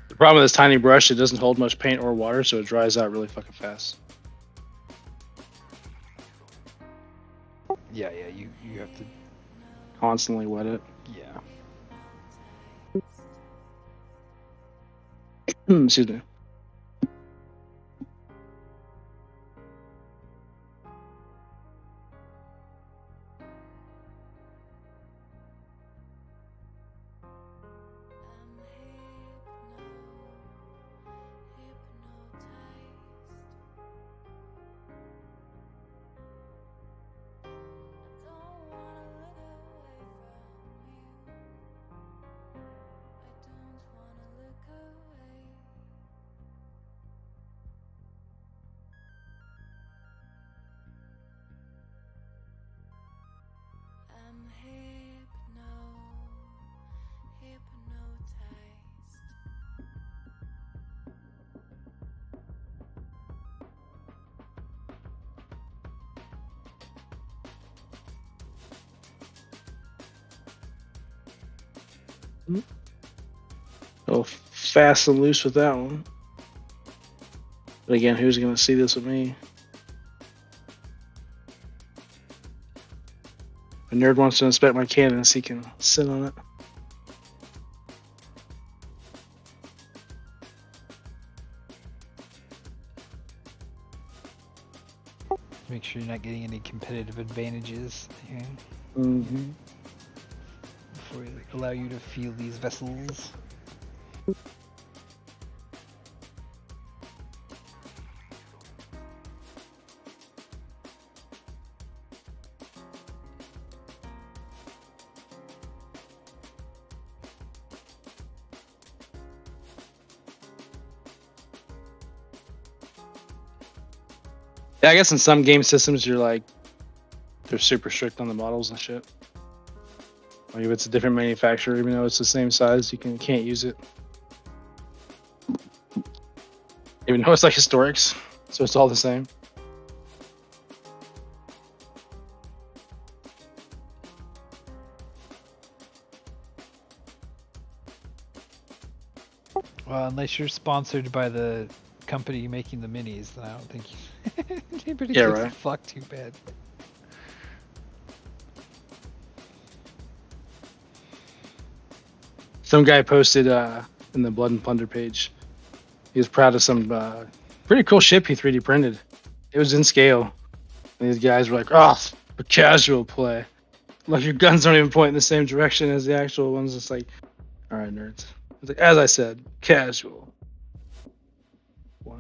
The problem with this tiny brush, it doesn't hold much paint or water, so it dries out really fucking fast. Yeah, you have to. Constantly wet it. Yeah. Excuse me. Go fast and loose with that one. But again, who's going to see this with me? A nerd wants to inspect my cannons, he can sit on it. Make sure you're not getting any competitive advantages here Mm-hmm. before we allow you to feel these vessels. Yeah, I guess in some game systems, they're super strict on the models and shit. Like if it's a different manufacturer, even though it's the same size, you can't use it. Even though it's like historics, so it's all the same. Well, unless you're sponsored by the company making the minis, then I don't think anybody Yeah, gives a right. fuck too bad. Some guy posted in the Blood and Plunder page. He was proud of some pretty cool ship he 3D printed. It was in scale. And these guys were like, "Oh, for casual play. Like your guns don't even point in the same direction as the actual ones." It's like, all right, nerds. It's like, as I said, casual. Wow.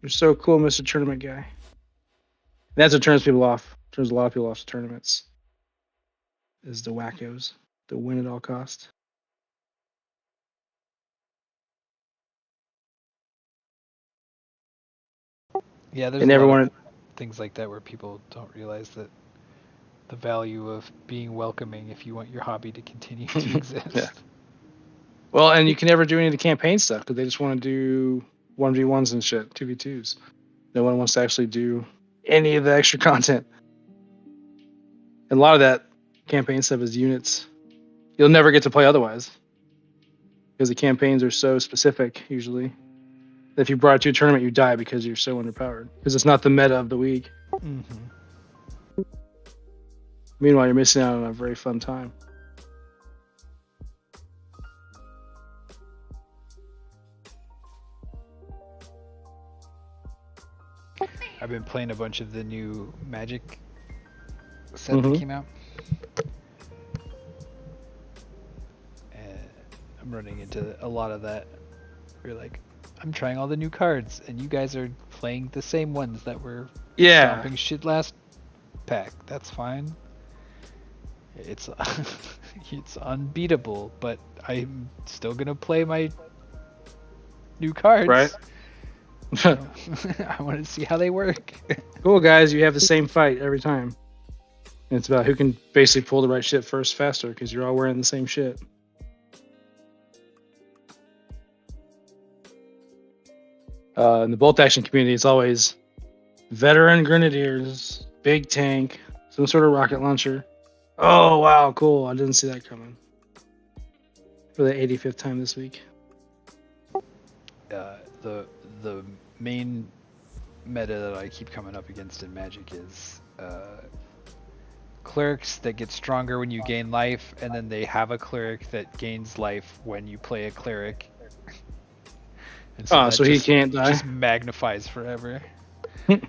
You're so cool, Mr. Tournament Guy. And that's what turns people off. Turns a lot of people off to tournaments. Is the wackos. The win at all cost. Yeah, there's And a lot everyone of things like that where people don't realize that the value of being welcoming if you want your hobby to continue to exist. Yeah. Well, and you can never do any of the campaign stuff because they just want to do 1v1s and shit, 2v2s. No one wants to actually do any of the extra content. And a lot of that campaign stuff is units. You'll never get to play otherwise because the campaigns are so specific usually. If you brought it to a tournament, you die because you're so underpowered because it's not the meta of the week. Mm-hmm. Meanwhile, you're missing out on a very fun time. I've been playing a bunch of the new Magic set that came out. And I'm running into a lot of that. You're like, I'm trying all the new cards, and you guys are playing the same ones that were stomping shit last pack. That's fine. It's it's unbeatable, but I'm still gonna play my new cards. Right. I want to see how they work. Cool, guys. You have the same fight every time. And it's about who can basically pull the right shit first faster because you're all wearing the same shit. In the bolt action community, it's always veteran grenadiers, big tank, some sort of rocket launcher. Oh, wow, cool. I didn't see that coming. For the 85th time this week. The main meta that I keep coming up against in Magic is clerics that get stronger when you gain life, and then they have a cleric that gains life when you play a cleric. And so he can't die? Just magnifies forever.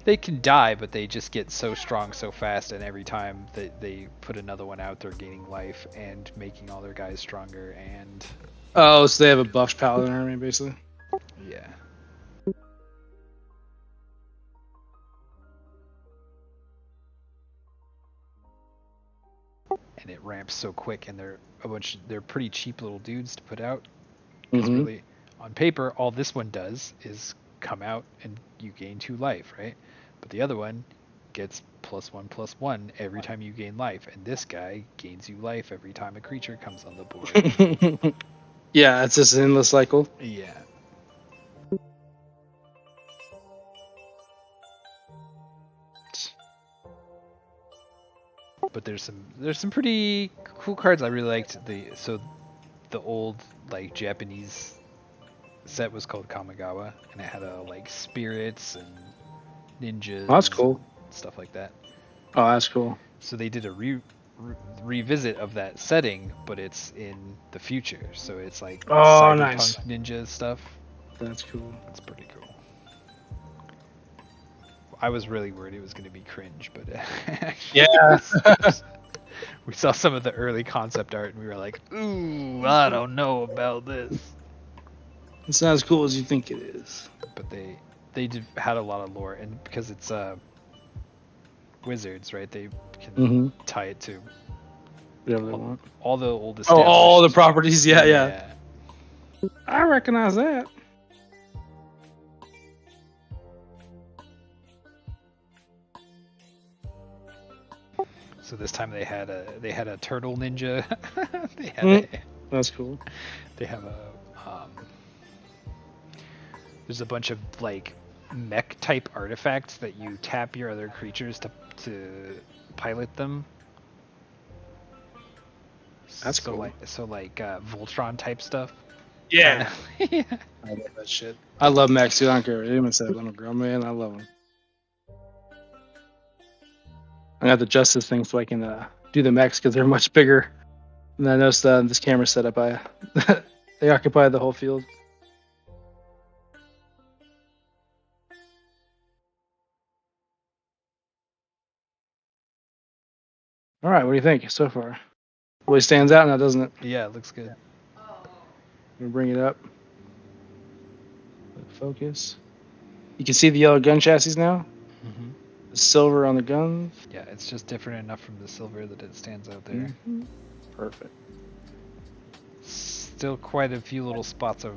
They can die, but they just get so strong so fast, and every time that they put another one out, they're gaining life and making all their guys stronger, and... Oh, so they have a buffed paladin army, basically? Yeah. And it ramps so quick, and they're pretty cheap little dudes to put out. Because really, on paper, all this one does is come out and you gain 2 life, right? But the other one gets +1/+1 every time you gain life, and this guy gains you life every time a creature comes on the board. Yeah, it's just an endless cycle. Yeah. But there's some pretty cool cards. I really liked the old like Japanese set was called Kamigawa, and it had like spirits and ninjas. Oh, that's cool. Stuff like that. Oh, that's cool. So they did a revisit of that setting, but it's in the future. So it's like cyberpunk nice. ninja stuff. That's cool. That's pretty cool. I was really worried it was going to be cringe, but yeah. We saw some of the early concept art, and we were like, "Ooh, I don't know about this." It's not as cool as you think it is. But they had a lot of lore, and because it's wizards, right? They can tie it to whatever they want. All the old all the properties. Yeah. I recognize that. So this time they had a turtle ninja. That's cool. They have there's a bunch of like mech type artifacts that you tap your other creatures to pilot them. That's cool. Like Voltron type stuff. Yeah. I love that shit. I love mechs too. I don't care what anyone says. I'm a grown man. I love them. I got the Justice thing so I can do the mechs because they're much bigger. And I noticed this camera setup, they occupy the whole field. All right, what do you think so far? Really stands out now, doesn't it? Yeah, it looks good. I'm gonna bring it up. Focus. You can see the yellow gun chassis now. Hmm. The silver on the guns. Yeah, it's just different enough from the silver that it stands out there. Perfect. Still quite a few little spots of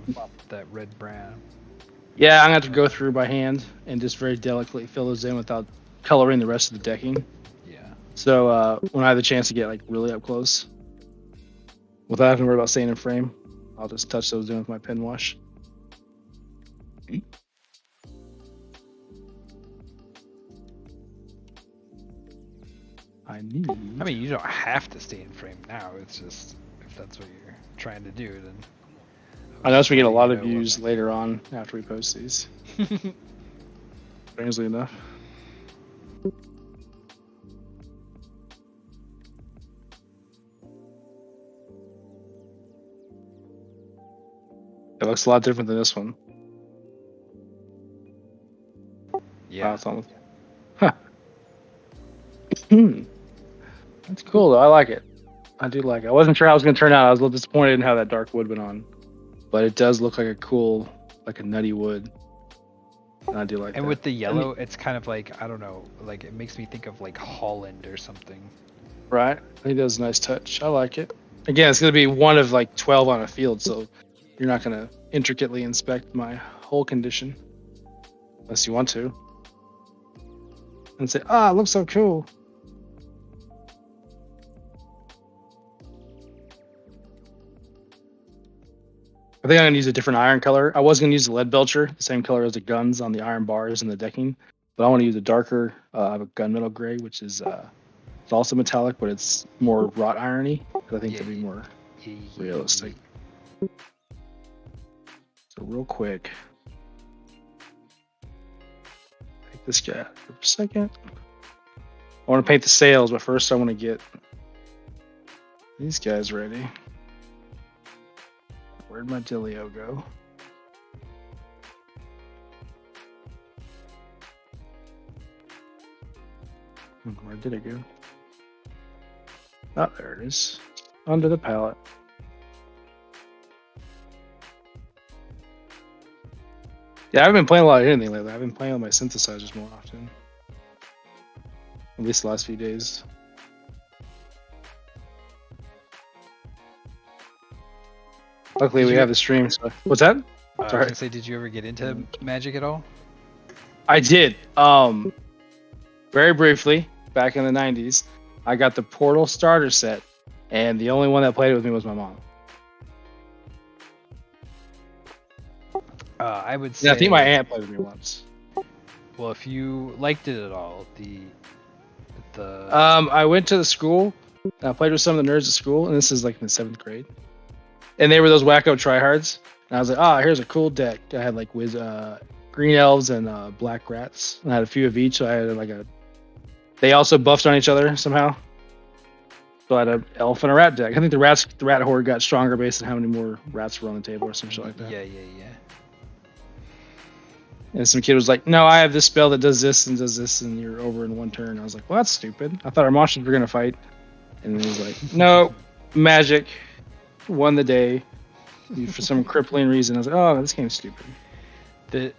that red brown. Yeah, I'm gonna have to go through by hand and just very delicately fill those in without coloring the rest of the decking. Yeah. So when I have the chance to get like really up close, without having to worry about staying in frame, I'll just touch those in with my pen wash. I mean, you don't have to stay in frame now. It's just if that's what you're trying to do, then. I notice we get a lot of views later on after we post these. Strangely enough. It looks a lot different than this one. Yeah. Wow, it's almost... Huh. That's cool though. I like it. I do like it. I wasn't sure how it was going to turn out. I was a little disappointed in how that dark wood went on, but it does look like a cool, like a nutty wood. And I do like that. And with the yellow, it's kind of like, I don't know, like it makes me think of like Holland or something. Right. I think that's a nice touch. I like it. Again, it's going to be one of like 12 on a field, so you're not going to intricately inspect my whole condition unless you want to. And say, it looks so cool. I think I'm going to use a different iron color. I was going to use the lead belcher, the same color as the guns on the iron bars and the decking, but I want to use a darker, I have a gunmetal gray, which is it's also metallic, but it's more wrought irony. I think that'd be more realistic. So real quick, take this guy out for a second. I want to paint the sails, but first I want to get these guys ready. Where'd my Dilio go? Where did it go? Oh, there it is. Under the palette. Yeah, I haven't been playing a lot of anything lately. I've been playing with my synthesizers more often. At least the last few days. Luckily, we have the stream. So. What's that? I was gonna say, did you ever get into Magic at all? I did. Very briefly, back in the 90s, I got the Portal starter set, and the only one that played it with me was my mom. I would say. Yeah, I think my aunt played with me once. Well, if you liked it at all, I went to the school. I played with some of the nerds at school, and this is like in the 7th grade. And they were those wacko tryhards. And I was like, here's a cool deck. I had like green elves and black rats. And I had a few of each. So I had like they also buffed on each other somehow. So I had an elf and a rat deck. I think the rat horde got stronger based on how many more rats were on the table or some shit like that. Yeah. And some kid was like, no, I have this spell that does this, and you're over in one turn. I was like, well, that's stupid. I thought our monsters were going to fight. And he was like, no, magic won the day for some crippling reason. I was like, oh, this game's stupid. It's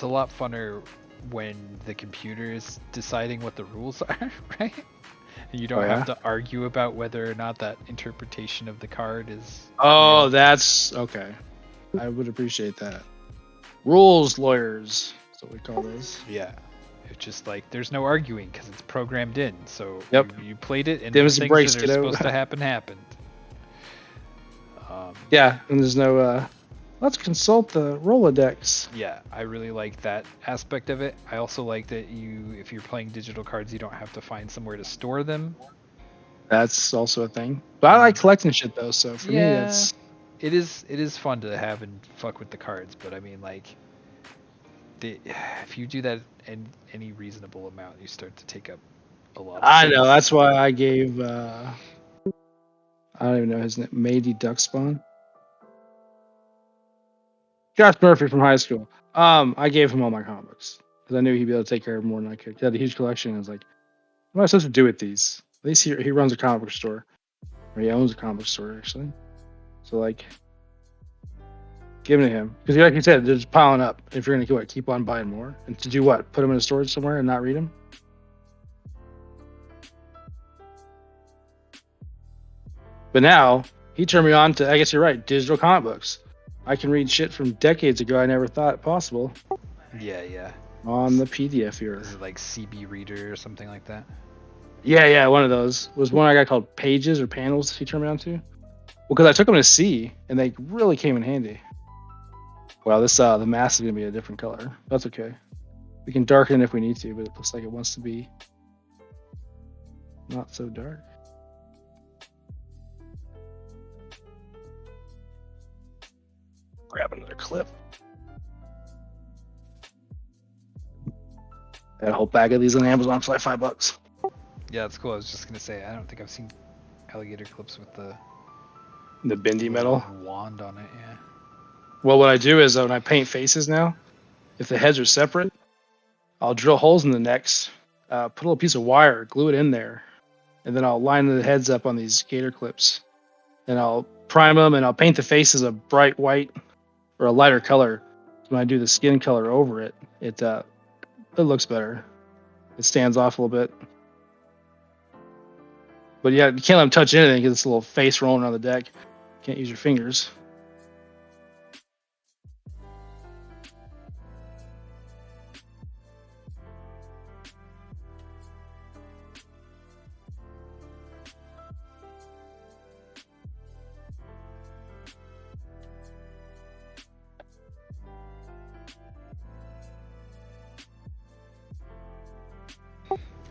a lot funner when the computer is deciding what the rules are, right? And you don't have to argue about whether or not that interpretation of the card is. Oh, that's okay. I would appreciate that. Rules lawyers. That's what we call those. Yeah. It's just like there's no arguing because it's programmed in. So you played it and the things that are supposed to happen happened. Yeah, and there's no let's consult the Rolodex. Yeah, I really like that aspect of it. I also like that if you're playing digital cards, you don't have to find somewhere to store them. That's also a thing. But I like collecting shit though, so for me that's it is fun to have and fuck with the cards, but I mean like if you do that in any reasonable amount, you start to take up a lot of I know, that's why I gave I don't even know his name, Mady Duckspawn. Josh Murphy from high school. I gave him all my comic books. because I knew he'd be able to take care of more than I could. He had a huge collection. And I was like, what am I supposed to do with these? At least he runs a comic book store, or he owns a comic book store actually. So like, give it to him because like you said, they're just piling up. If you're gonna keep on buying more, and to do what? Put them in a storage somewhere and not read them? But now he turned me on to, I guess you're right, digital comic books. I can read shit from decades ago I never thought possible Yeah. on the PDF era. Is it like CB Reader or something like that? Yeah, one of those. Was one I got called Pages or Panels he turned me on to. Well, because I took them to C and they really came in handy. Well, this the mask is gonna be a different color. That's okay. We can darken it if we need to, but it looks like it wants to be not so dark. Grab another clip. Got a whole bag of these on Amazon for like $5. Yeah, that's cool. I was just gonna say I don't think I've seen alligator clips with the Bindi metal. wand on it. Yeah. Well, what I do is when I paint faces now, if the heads are separate, I'll drill holes in the necks, put a little piece of wire, glue it in there, and then I'll line the heads up on these gator clips. And I'll prime them and I'll paint the faces a bright white or a lighter color. So when I do the skin color over it, it looks better. It stands off a little bit. But yeah, you can't let them touch anything because it's a little face rolling around the deck. Can't use your fingers.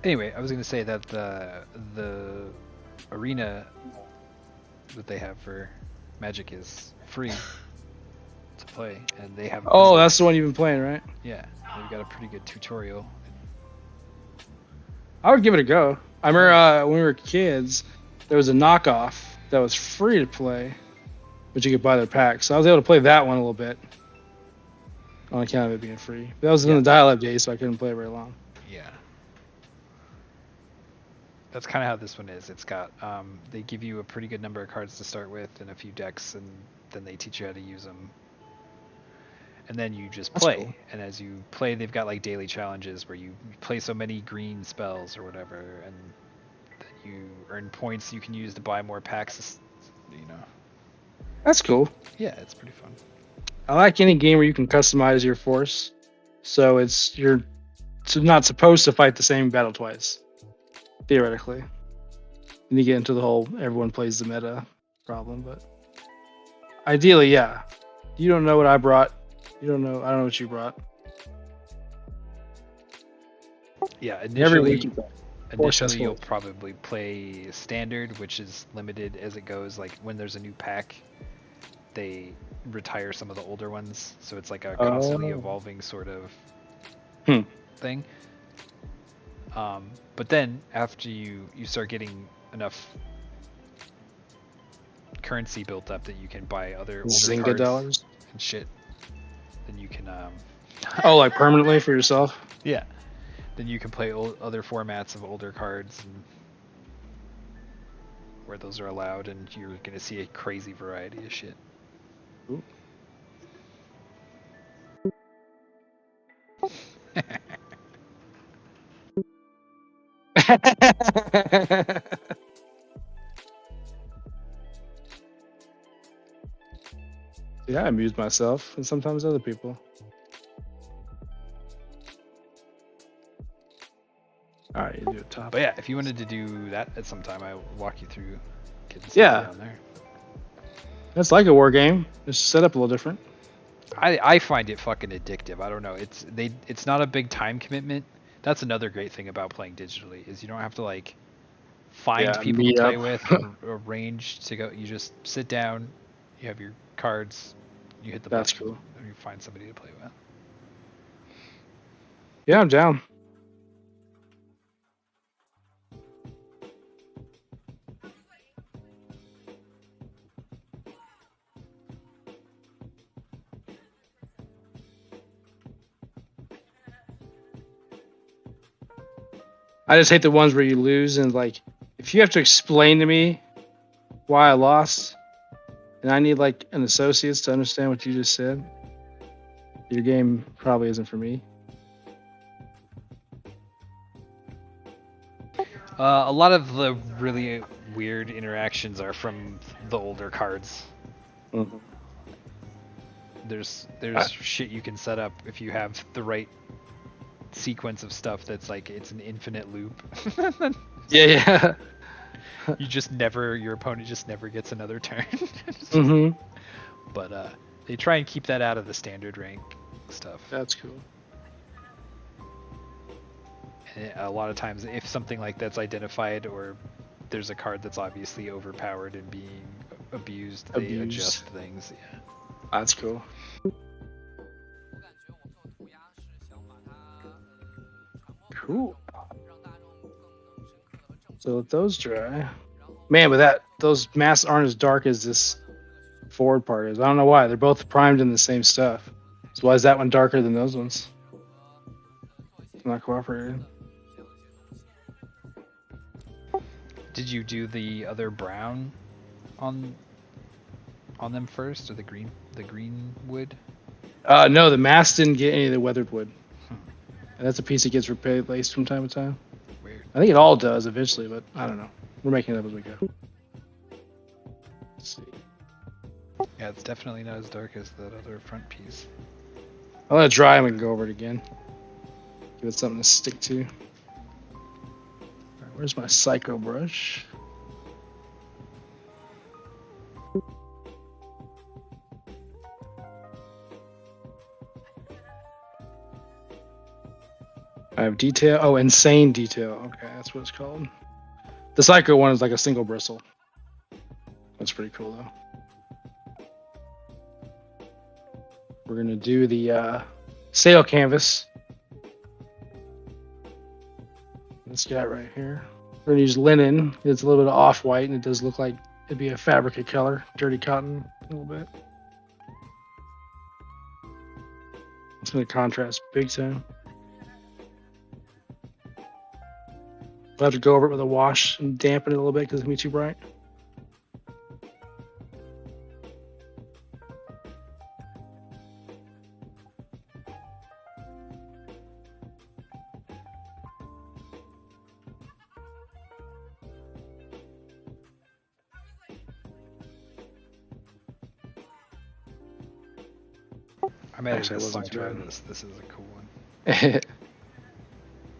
Anyway, I was gonna say that the arena that they have for Magic is free to play, and they have. Oh, that's the one you've been playing, right? Yeah, they've got a pretty good tutorial. I would give it a go. I remember when we were kids, there was a knockoff that was free to play, but you could buy their pack. So I was able to play that one a little bit on account of it being free. But that was in the dial-up days, so I couldn't play very long. Yeah. That's kind of how this one is. It's got they give you a pretty good number of cards to start with and a few decks, and then they teach you how to use them. And then you just play. Cool. And as you play, they've got like daily challenges where you play so many green spells or whatever, and then you earn points you can use to buy more packs. You know. That's cool. Yeah, it's pretty fun. I like any game where you can customize your force, so you're not supposed to fight the same battle twice, theoretically. And you get into the whole everyone plays the meta problem, but ideally, yeah. You don't know what I brought. I don't know what you brought. Yeah, Every week initially you'll probably play standard, which is limited as it goes. Like when there's a new pack, they retire some of the older ones, so it's like a constantly evolving sort of thing. But then after you start getting enough currency built up that you can buy other older Zynga cards dollars and shit, then you can like permanently for yourself. Yeah, then you can play other formats of older cards and where those are allowed, and you're gonna see a crazy variety of shit. Ooh. Yeah, I amuse myself and sometimes other people. All right, you do it top. But yeah, if you wanted to do that at some time, I'll walk you through getting Yeah. on there. It's like a war game. It's set up a little different. I find it fucking addictive. I don't know. It's not a big time commitment. That's another great thing about playing digitally is you don't have to like find people to play with or arrange to go. You just sit down, you have your cards, you hit the That's button, cool. and you find somebody to play with. Yeah, I'm down. I just hate the ones where you lose and like if you have to explain to me why I lost, and I need like an associates to understand what you just said, your game probably isn't for me. A lot of the really weird interactions are from the older cards. Mm-hmm. There's shit you can set up if you have the right sequence of stuff that's like it's an infinite loop. Yeah. You just never, your opponent just never gets another turn. Mm-hmm. But they try and keep that out of the standard rank stuff. That's cool. And a lot of times, if something like that's identified or there's a card that's obviously overpowered and being abused, they adjust things. Yeah. That's cool. Cool. So let those dry. Man, but those masks aren't as dark as this forward part is. I don't know why. They're both primed in the same stuff. So why is that one darker than those ones? It's not cooperating. Did you do the other brown on them first, or the green wood? No, the mask didn't get any of the weathered wood. And that's a piece that gets replaced from time to time. Weird. I think it all does eventually, but I don't know. We're making it up as we go. Let's see. Yeah, it's definitely not as dark as that other front piece. I'll let it dry and we can go over it again. Give it something to stick to. Alright, where's my psycho brush? I have detail. Oh, insane detail. Okay, that's what it's called. The psycho one is like a single bristle. That's pretty cool though. We're gonna do the sail canvas. This guy right here. We're gonna use linen. It's a little bit of off-white, and it does look like it'd be a fabric color, dirty cotton a little bit. It's gonna contrast big time. We'll have to go over it with a wash and dampen it a little bit because it's gonna be too bright. I'm adding Actually, it this song wasn't too to bad. this. This is a cool one.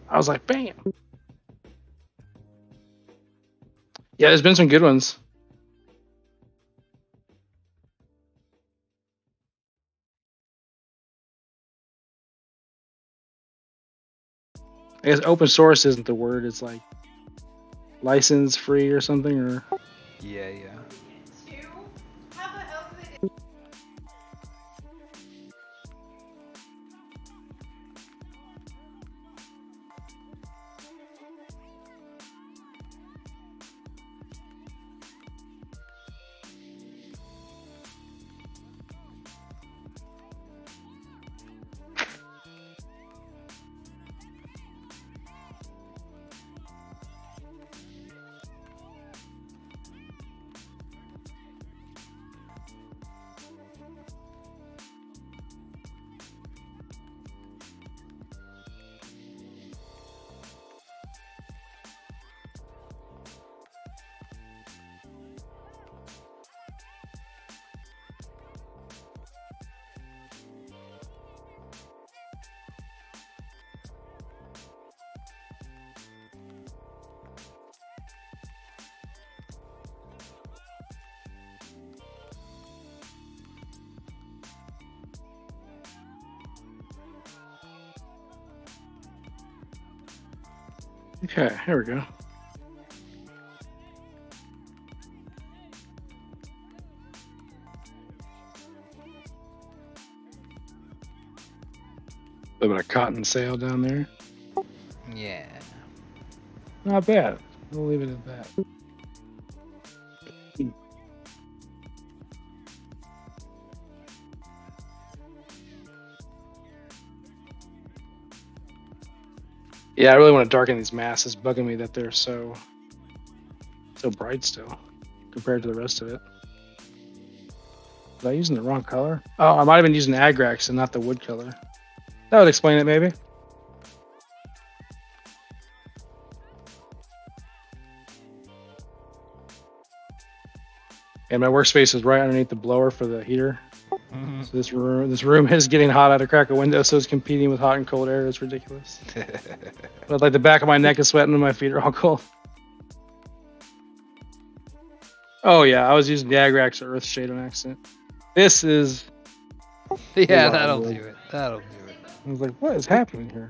I was like, bam. Yeah, there's been some good ones. I guess open source isn't the word. It's like license free or something, or Yeah. okay, here we go. A little bit of cotton sail down there. Yeah. Not bad. We'll leave it at that. Yeah, I really want to darken these masks. It's bugging me that they're so bright still compared to the rest of it. Was I using the wrong color? Oh, I might have been using Agrax and not the wood color. That would explain it, maybe. And my workspace is right underneath the blower for the heater. Mhm. So this room is getting hot out of crack a window, so it's competing with hot and cold air. It's ridiculous. But like the back of my neck is sweating and my feet are all cold. Oh yeah, I was using the Agrax or Earthshade on accident. This is Yeah, Wow, that'll boy. do it. That'll do it. I was like, what is happening here?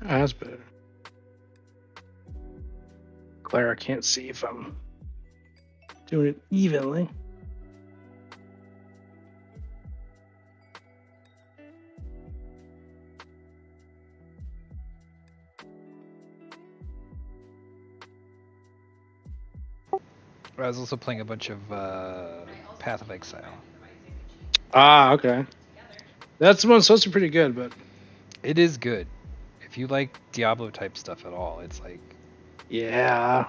Ah, that's better. Claire, I can't see if I'm doing it evenly. I was also playing a bunch of Path of Exile. Ah, okay. That's one supposed to be pretty good, but It is good. If you like Diablo type stuff at all, it's like yeah.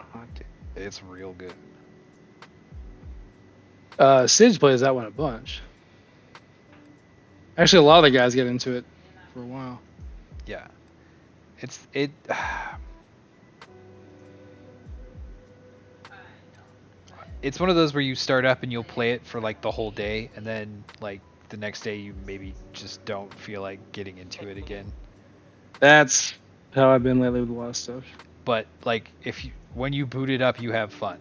it's real good. Sidge plays that one a bunch. Actually, a lot of the guys get into it for a while. Yeah. It's it's one of those where you start up and you'll play it for like the whole day, and then like the next day you maybe just don't feel like getting into it again. That's How I've been lately with a lot of stuff. But like when you boot it up, you have fun.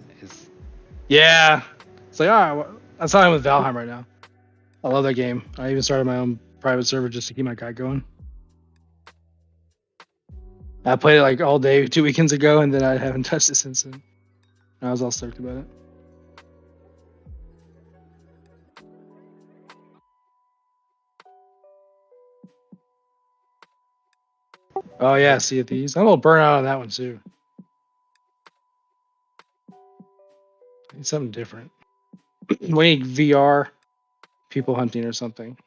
Yeah. It's like, all right, that's how I'm with Valheim right now. I love that game. I even started my own private server just to keep my guy going. I played it like all day 2 weekends ago, and then I haven't touched it since then. I was all stoked about it. Oh yeah, Sea of Thieves. I'm a little burnt out on that one too. Need something different. We need VR, people hunting or something.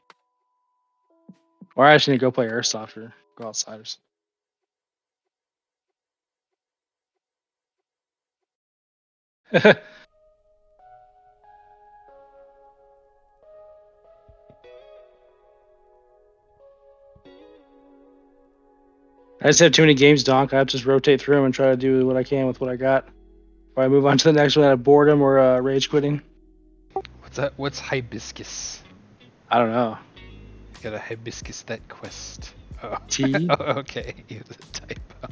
Or I actually need to go play airsoft or go outside or something. I just have too many games, Donk. I have to just rotate through them and try to do what I can with what I got. If I move on to the next one out of boredom or rage quitting. What's that? What's hibiscus? I don't know. Gotta hibiscus that quest. Oh. T. Oh, okay. It was a typo.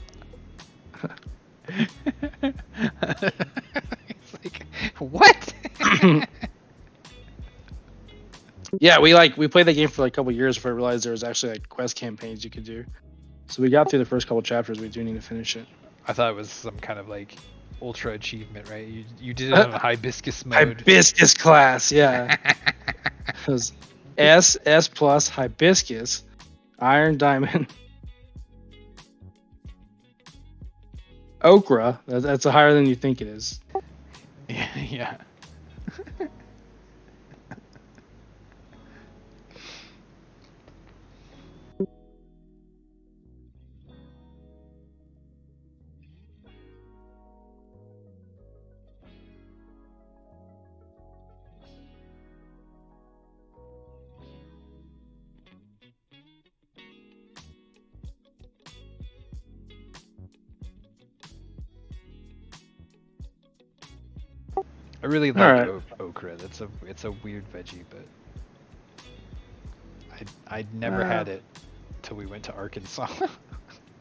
It's like, what? Yeah, we played that game for like a couple years before I realized there was actually like quest campaigns you could do. So we got through the first couple chapters. We do need to finish it. I thought it was some kind of like ultra achievement, right? You did it on hibiscus mode. Hibiscus class, yeah. It was S plus hibiscus, iron diamond, okra. That's higher than you think it is. Yeah. I really like Alright. okra. okra. It's a weird veggie, but I'd never had it till we went to Arkansas,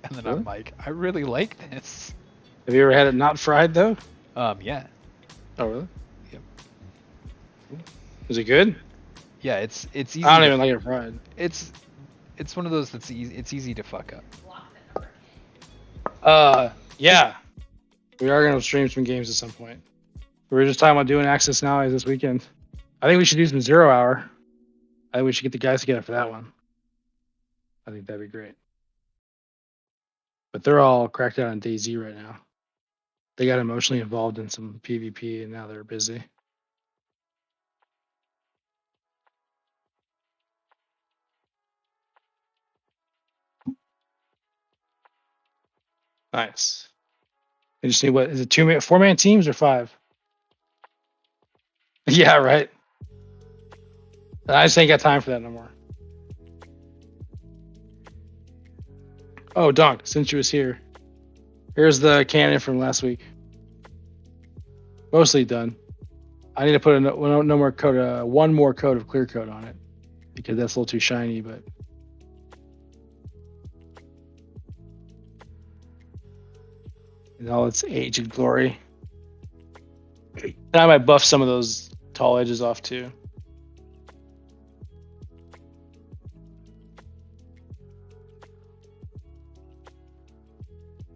and then Really? I'm like, I really like this. Have you ever had it not fried though? Yeah, Oh really? Yep. Is it good? yeah. It's easy. I don't to- even like it fried. It's one of those that's easy. It's easy to fuck up. Yeah. We are gonna stream some games at some point. We were just talking about doing Access Now this weekend. I think we should do some 0 Hour. I think we should get the guys together for that one. I think that'd be great. But they're all cracked out on DayZ right now. They got emotionally involved in some PvP and now they're busy. Nice. They just need what is it 4-man teams or 5? Yeah, right. I just ain't got time for that no more. Oh, Dunk, since you was here, here's the cannon from last week. Mostly done. I need to put no more coat, one more coat of clear coat on it because that's a little too shiny. But in all its age and glory, and I might buff some of those tall edges off too.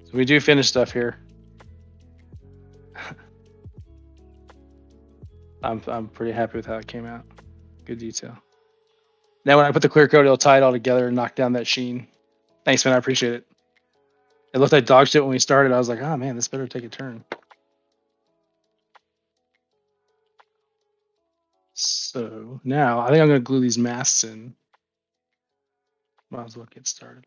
So we do finish stuff here. I'm pretty happy with how it came out. Good detail. Now when I put the clear coat, it'll tie it all together and knock down that sheen. Thanks, man. I appreciate it. It looked like dog shit when we started. I was like, oh man, this better take a turn. So now I think I'm gonna glue these masts in. Might as well get started.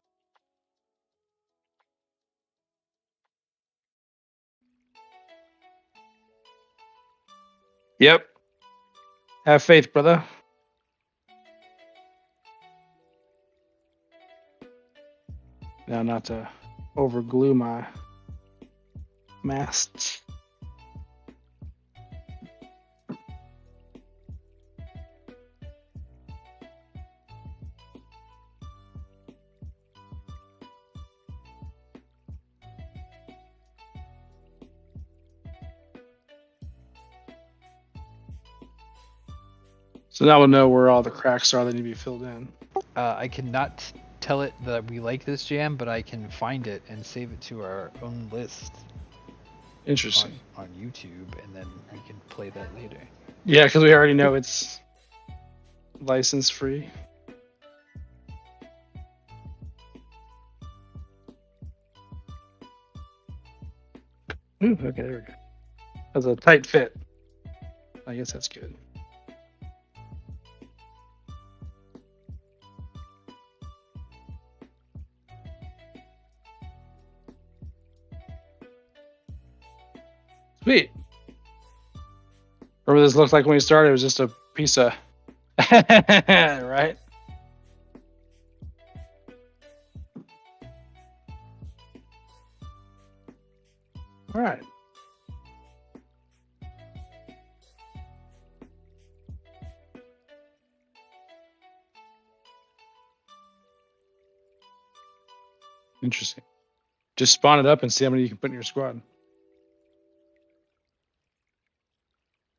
Yep. Have faith, brother. Now not to over glue my masts. So now we'll know where all the cracks are that need to be filled in. I cannot tell it that we like this jam, but I can find it and save it to our own list Interesting. on YouTube, and then we can play that later. Yeah, because we already know it's license free. Ooh, okay, there we go. That's a tight fit. I guess that's good. Sweet. Remember this looked like when we started, it was just a piece of right? All right. Interesting. Just spawn it up and see how many you can put in your squad.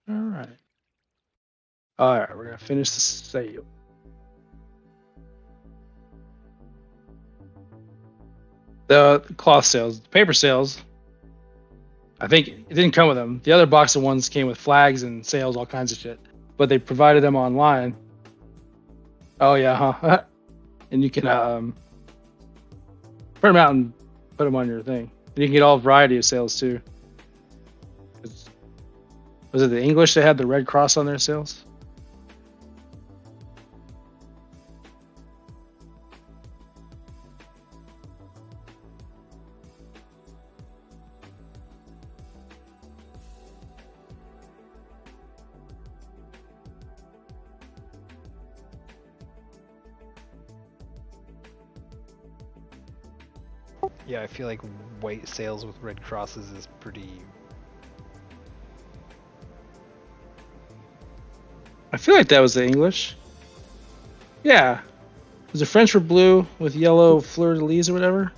All right. All right, we're gonna finish the sale. The cloth sales, the paper sales. I think it didn't come with them. The other box of ones came with flags and sales, all kinds of shit. But they provided them online. Oh yeah, huh? And you can print them out and put them on your thing. And you can get all variety of sales too. Was it the English that had the Red Cross on their sales? Yeah, I feel like white sales with red crosses is pretty I feel like that was the English. Yeah. Was it French for blue with yellow fleur-de-lis or whatever?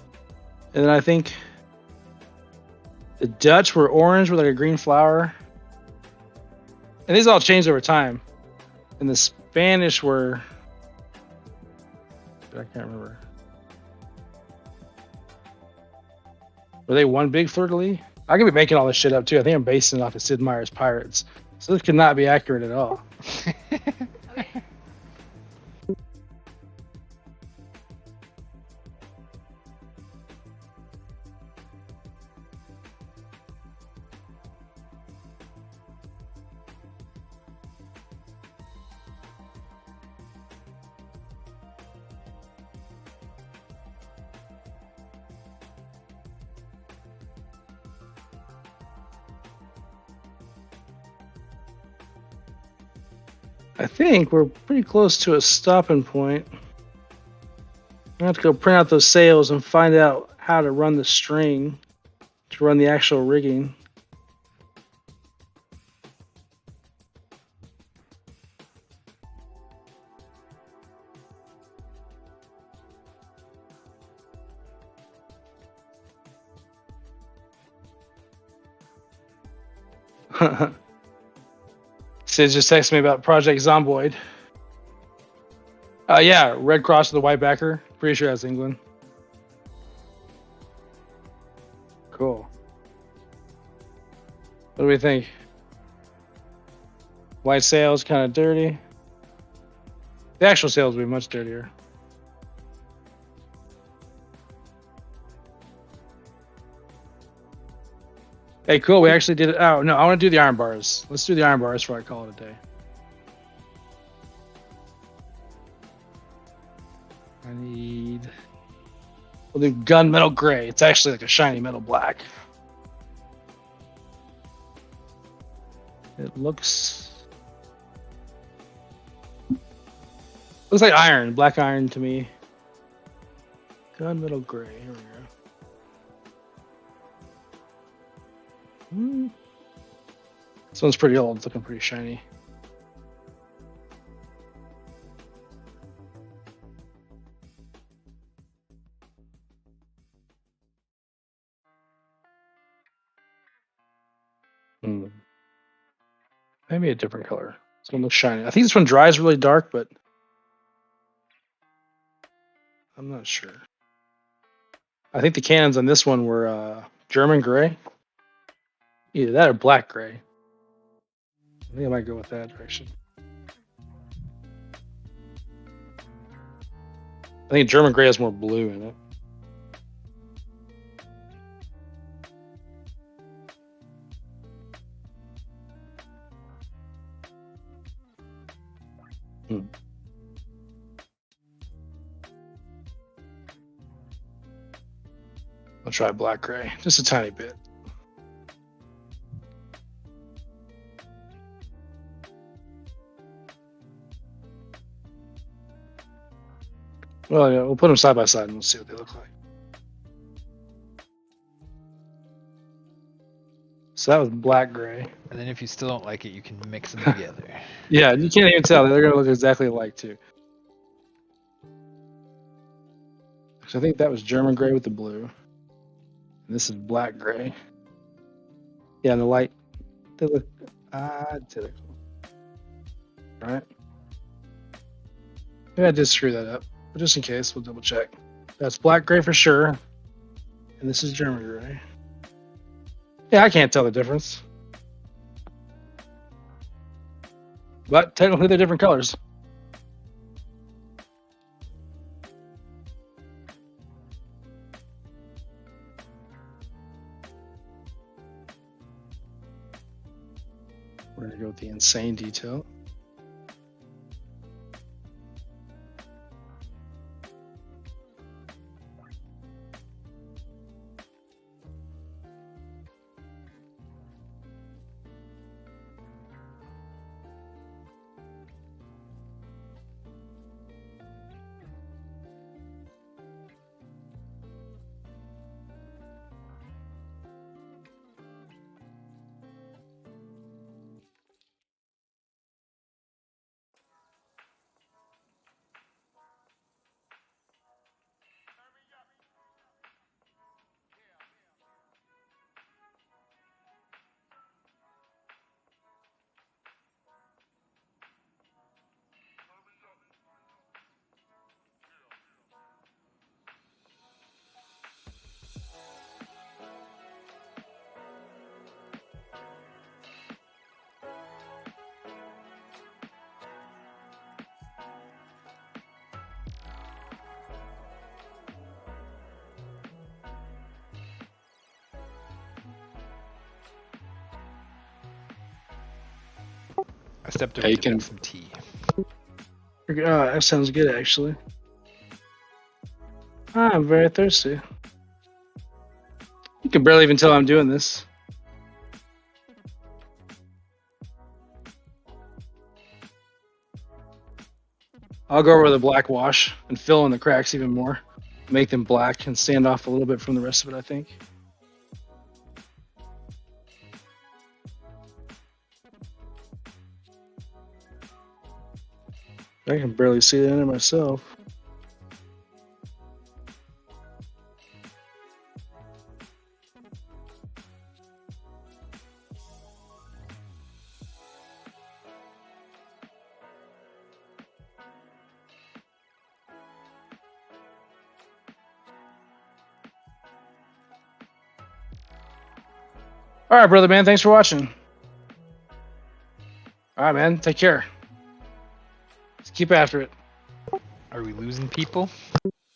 And then I think the Dutch were orange with like a green flower. And these all changed over time. And the Spanish were... I can't remember. Were they one big fleur-de-lis? I could be making all this shit up too. I think I'm basing it off of Sid Meier's Pirates. So this could not be accurate at all. I think we're pretty close to a stopping point. I have to go print out those sails and find out how to run the string to run the actual rigging. Sid just texted me about Project Zomboid. Yeah, Red Cross with the white backer. Pretty sure that's England. Cool. What do we think? White sails, kind of dirty. The actual sails will be much dirtier. Hey, cool. We actually did it. Oh, no, I want to do the iron bars. Let's do the iron bars before I call it a day. I need... We'll do gunmetal gray. It's actually like a shiny metal black. It looks like iron, black iron to me. Gunmetal gray. Here we go. This one's pretty old. It's looking pretty shiny. Maybe a different color. This one looks shiny. I think this one dries really dark, but I'm not sure. I think the cannons on this one were German gray. Either that or black gray. I think I might go with that direction. I think German gray has more blue in it. I'll try black gray, just a tiny bit. Well, yeah, we'll put them side by side and we'll see what they look like. So that was black gray. And then if you still don't like it, you can mix them together. Yeah, you can't even tell. They're going to look exactly alike too. So I think that was German gray with the blue. And this is black gray. Yeah, and the light, they look identical. Right? Maybe I did screw that up. But just in case, we'll double check. That's black gray for sure. And this is German gray. Yeah, I can't tell the difference. But technically they're different colors. We're going to go with the insane detail. I stepped Yeah, away you to can- make some tea. That sounds good, actually. I'm very thirsty. You can barely even tell I'm doing this. I'll go over with a black wash and fill in the cracks even more. Make them black and stand off a little bit from the rest of it, I think. I can barely see that in it myself. All right, brother man. Thanks for watching. All right, man. Take care. Let's keep after it. Are we losing people?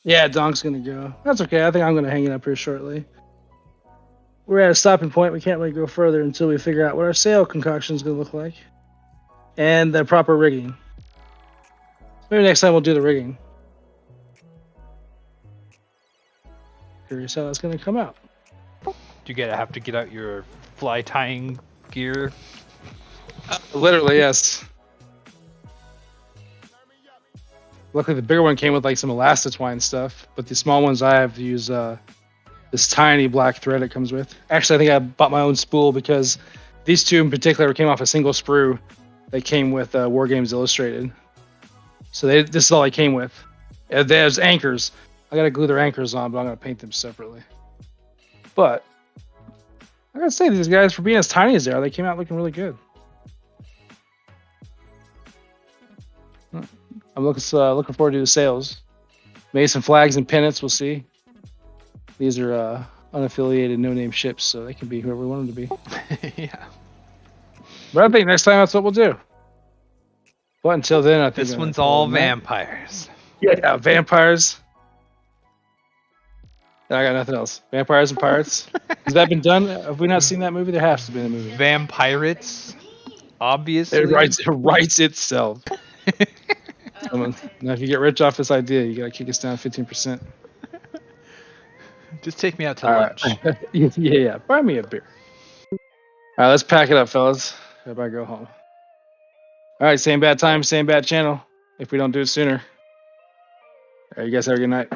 Yeah, Donk's gonna go. That's okay. I think I'm gonna hang it up here shortly. We're at a stopping point. We can't really go further until we figure out what our sail concoction is gonna look like and the proper rigging. Maybe next time we'll do the rigging. Curious how that's gonna come out. Do you have to get out your fly tying gear? Literally, yes. Luckily, the bigger one came with like some elastitwine stuff, but the small ones I have to use this tiny black thread it comes with. Actually, I think I bought my own spool because these two in particular came off a single sprue. They came with War Games Illustrated, so this is all they came with. There's anchors. I gotta glue their anchors on, but I'm gonna paint them separately. But I gotta say, these guys, for being as tiny as they are, they came out looking really good. I'm looking forward to the sails. Maybe some flags and pennants. We'll see. These are unaffiliated, no-name ships, so they can be whoever we want them to be. Yeah. But I think next time that's what we'll do. But until then, I think This I'm gonna one's call all it a night. vampires. Yeah, vampires. And I got nothing else. Vampires and pirates. Has that been done? Have we not seen that movie? There has to be a movie. Vampirates, obviously. It writes itself. Now, if you get rich off this idea, you gotta kick us down 15%. Just take me out to All lunch. right. Yeah. Buy me a beer. All right, let's pack it up, fellas. Everybody go home. All right, same bad time, same bad channel. If we don't do it sooner. All right, you guys have a good night.